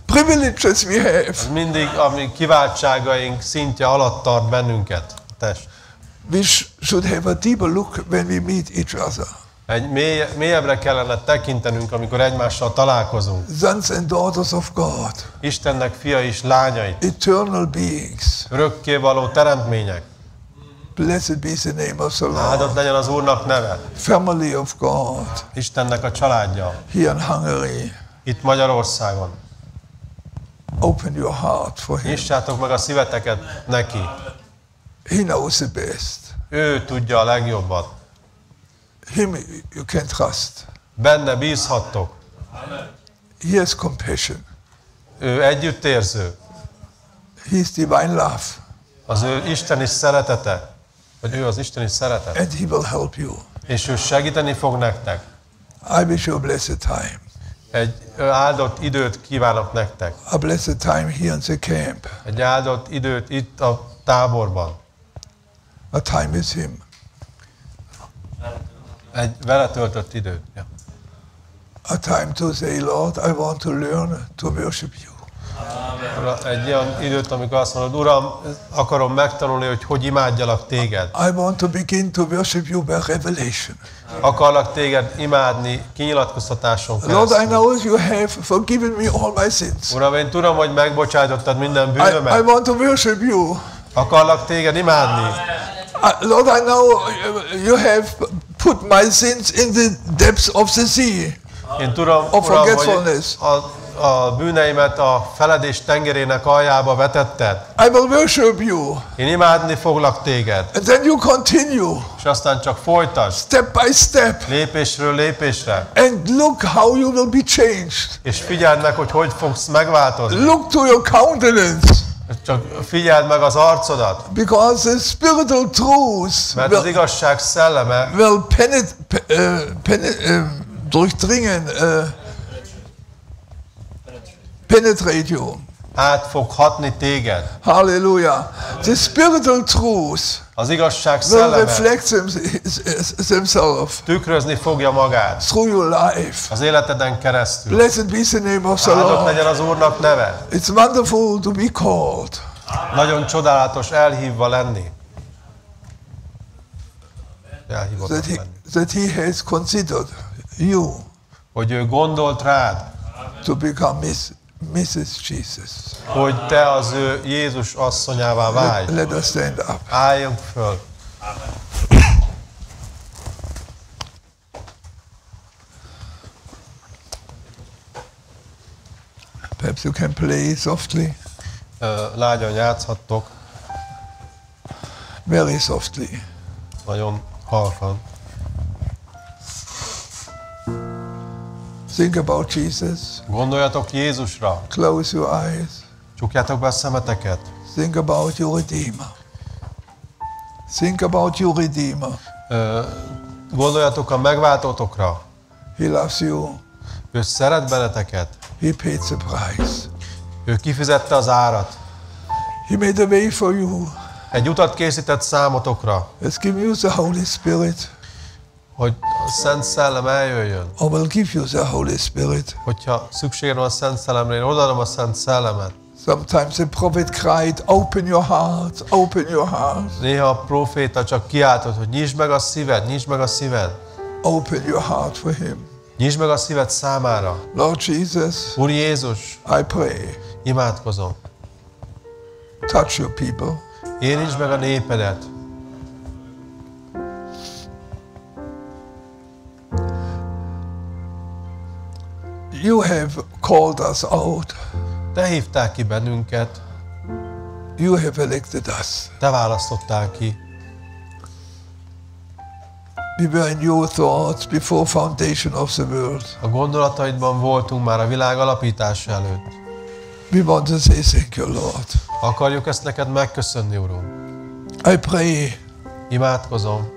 privileges we have. Ez mindig a mi kiváltságaink szintje alatt tart bennünket. Test. We should have a deeper look when we meet each other. Egy mélyebbre kellene tekintenünk, amikor egymással találkozunk. Sons and daughters of God, Istennek fia és lányait, eternal beings. örökkévaló teremtmények. Blessed be the name of the Áldott Lord. legyen az Úrnak neve. Family of God, Istennek a családja. here in Hungary. Itt Magyarországon. Open your heart for Him. Nyissátok meg a szíveteket neki. He knows the best. Ő tudja a legjobbat. Him you can trust. Benne bízhattok. He has compassion. Ő együttérző. He is divine love. Az ő isteni szeretete. Vagy ő az isteni szeretet. And He will help you. És ő segíteni fog nektek. I wish you a blessed time. Egy áldott időt kívánok nektek. A blessed time here in the camp. Egy áldott időt itt a táborban. A time with Him. Egy vele töltött időt. Ja. A time to say, Lord, I want to learn to worship You. Egy olyan időt, amikor azt mondod, Uram, akarom megtanulni, hogy imádjalak téged. I want to begin to worship You by revelation. Akarlak téged imádni kinyilatkoztatáson Lord, I keresztül. know You have forgiven me all my sins. Uram, én tudom, hogy megbocsájtottad minden I bűnömet. want to worship You. Akarlak téged imádni. Lord, I know You have put my sins in the depths of the sea. Én tudom, Of Uram, hogy forgetfulness. a bűneimet a feledés tengerének aljába vetetted. I will worship You. Én imádni foglak téged. And then You continue, És aztán csak folytasd, step by step. lépésről lépésre. And look how you will be changed. És figyeld meg, hogy fogsz megváltozni. Look to your countenance. Csak figyeld meg az arcodat. Because the spiritual truths Mert az igazság szelleme will durchdringen, penetrate you. át fog hatni téged. Hallelujah. The spiritual truths Az igazság will szelleme reflect themselves tükrözni fogja magát through your life. az életeden keresztül. Blessed be the name of the Áldott Lord. legyen az Úrnak neve. It's wonderful to be called. Nagyon csodálatos elhívva elhívottak lenni. That He has considered you Hogy ő gondolt rád, to become Mrs. Jesus. hogy te az ő Jézus asszonyává válj. Let us stand up. Álljunk föl. Perhaps you can play softly, Lágyan játszhattok, very softly. nagyon halkan. Think about Jesus. Gondoljatok Jézusra, Close your eyes. csukjátok be a szemeteket. Think about your Redeemer. Think about your Redeemer. Gondoljatok a megváltótokra. He loves you. Ő szeret benneteket. He paid the price. Ő kifizette az árat. He made a way for you. Egy utat készített számotokra. Let's give you the Holy Spirit. hogy a Szent Szellem eljöjjön. I will give you the Holy Spirit. Hogyha szükséged van a Szent Szellemre, én odaadom a Szent Szellemet. Sometimes the prophet cried, open your heart, open your heart. Néha a próféta csak kiáltott, hogy nyisd meg a szíved, nyisd meg a szíved. Open your heart for him. Nyisd meg a szíved számára. Lord Jesus, Úr Jézus, I pray, imádkozom. touch your people. Érintsd meg a népedet. You have called us out. Te hívtál ki bennünket, You have elected us. te választottál ki. We were in your thoughts before foundation of the world. A gondolataidban voltunk már a világ alapítása előtt. We want to say thank you, Lord. Akarjuk ezt neked megköszönni, Uram. I pray Imádkozom,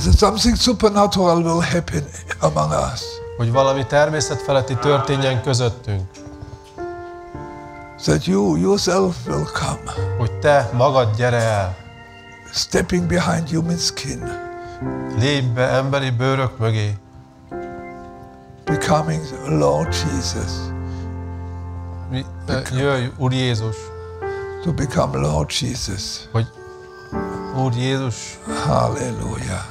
that something supernatural will happen among us. hogy valami természetfeletti történjen közöttünk. That you yourself will come, Hogy te magad gyere el, stepping behind human skin, lépj be emberi bőrök mögé, becoming Lord Jesus. Jöjj, Úr Jézus, To become Lord Jesus. hogy Úr Jézus, Hallelujah.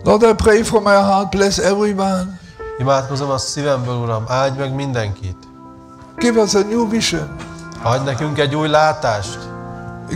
Lord, I pray from my heart, bless everyone. imádkozom a szívemből, Uram, áldj meg mindenkit. Give us a new vision. Adj nekünk egy új látást.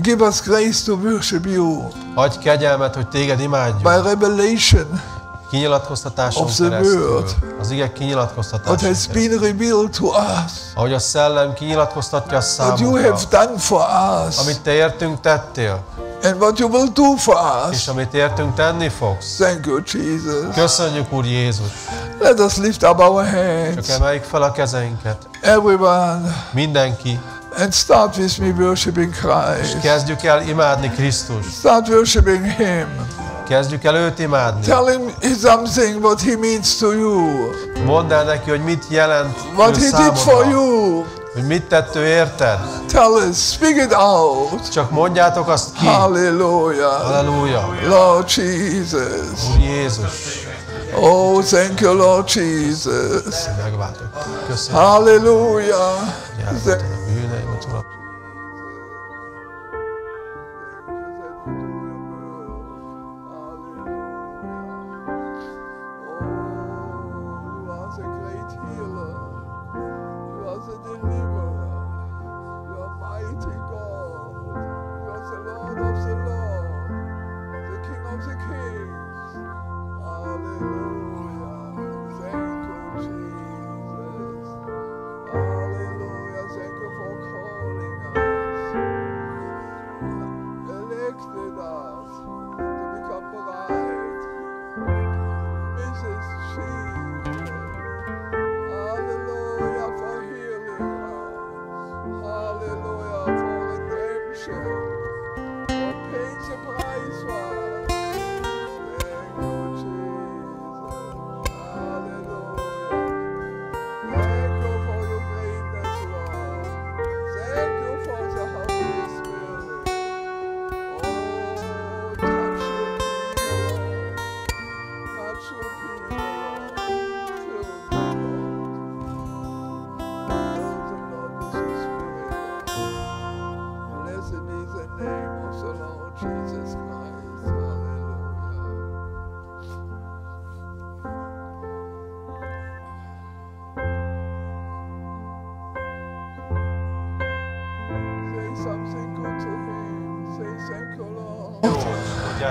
Give us grace to worship you Adj kegyelmet, hogy téged imádjuk. by revelation Kinyilatkoztatáson of the keresztül. word. Az igek what kinyilatkoztatáson has keresztül. been revealed to us, Ahogy a Szellem kinyilatkoztatja a what you számunkra. have done for us, Amit te értünk tettél, and what you will do for és us. amit értünk tenni fogsz. Thank you, Jesus. Köszönjük, Úr Jézus! Let us lift up our Csak hands, emeljük fel a kezeinket. everyone, Mindenki. and start with me worshiping És Christ. kezdjük el imádni Krisztust. Start worshiping Him. Kezdjük el őt imádni. Tell Him something what He means to you, Mondd el neki, hogy mit jelent what ő He did for számodra. you. Hogy mit tett ő érted. Tell us, speak it out. Csak mondjátok azt ki. Hallelujah. Halleluja. Lord Jesus. Úr Jézus. Oh, thank you, Lord Jesus. Megváltok. Köszönöm. Hallelujah. Elmondtam a bűneimet, Uram.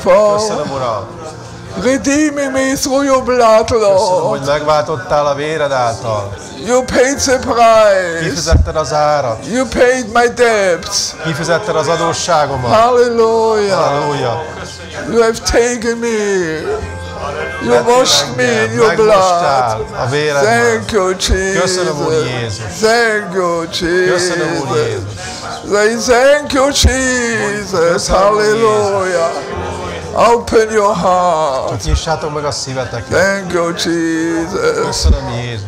Köszönöm, Uram. Redeeming me through your blood, Köszönöm, hogy Lord. megváltottál a véred által. You paid the price. Kifizetted az árat. You paid my debts. Kifizetted az adósságomat. Hallelujah. Halleluja. You have taken me. You washed me in your Megmostál blood. a véredben. Thank you, Jesus. Köszönöm, Úr Jézus. Thank you, Köszönöm, Úr Jesus. Jézus. Thank you, Jesus. Köszönöm, Úr Hallelujah. Open your heart. Nyissátok meg a szíveteket. Thank you, Jesus. Köszönöm, Jézus.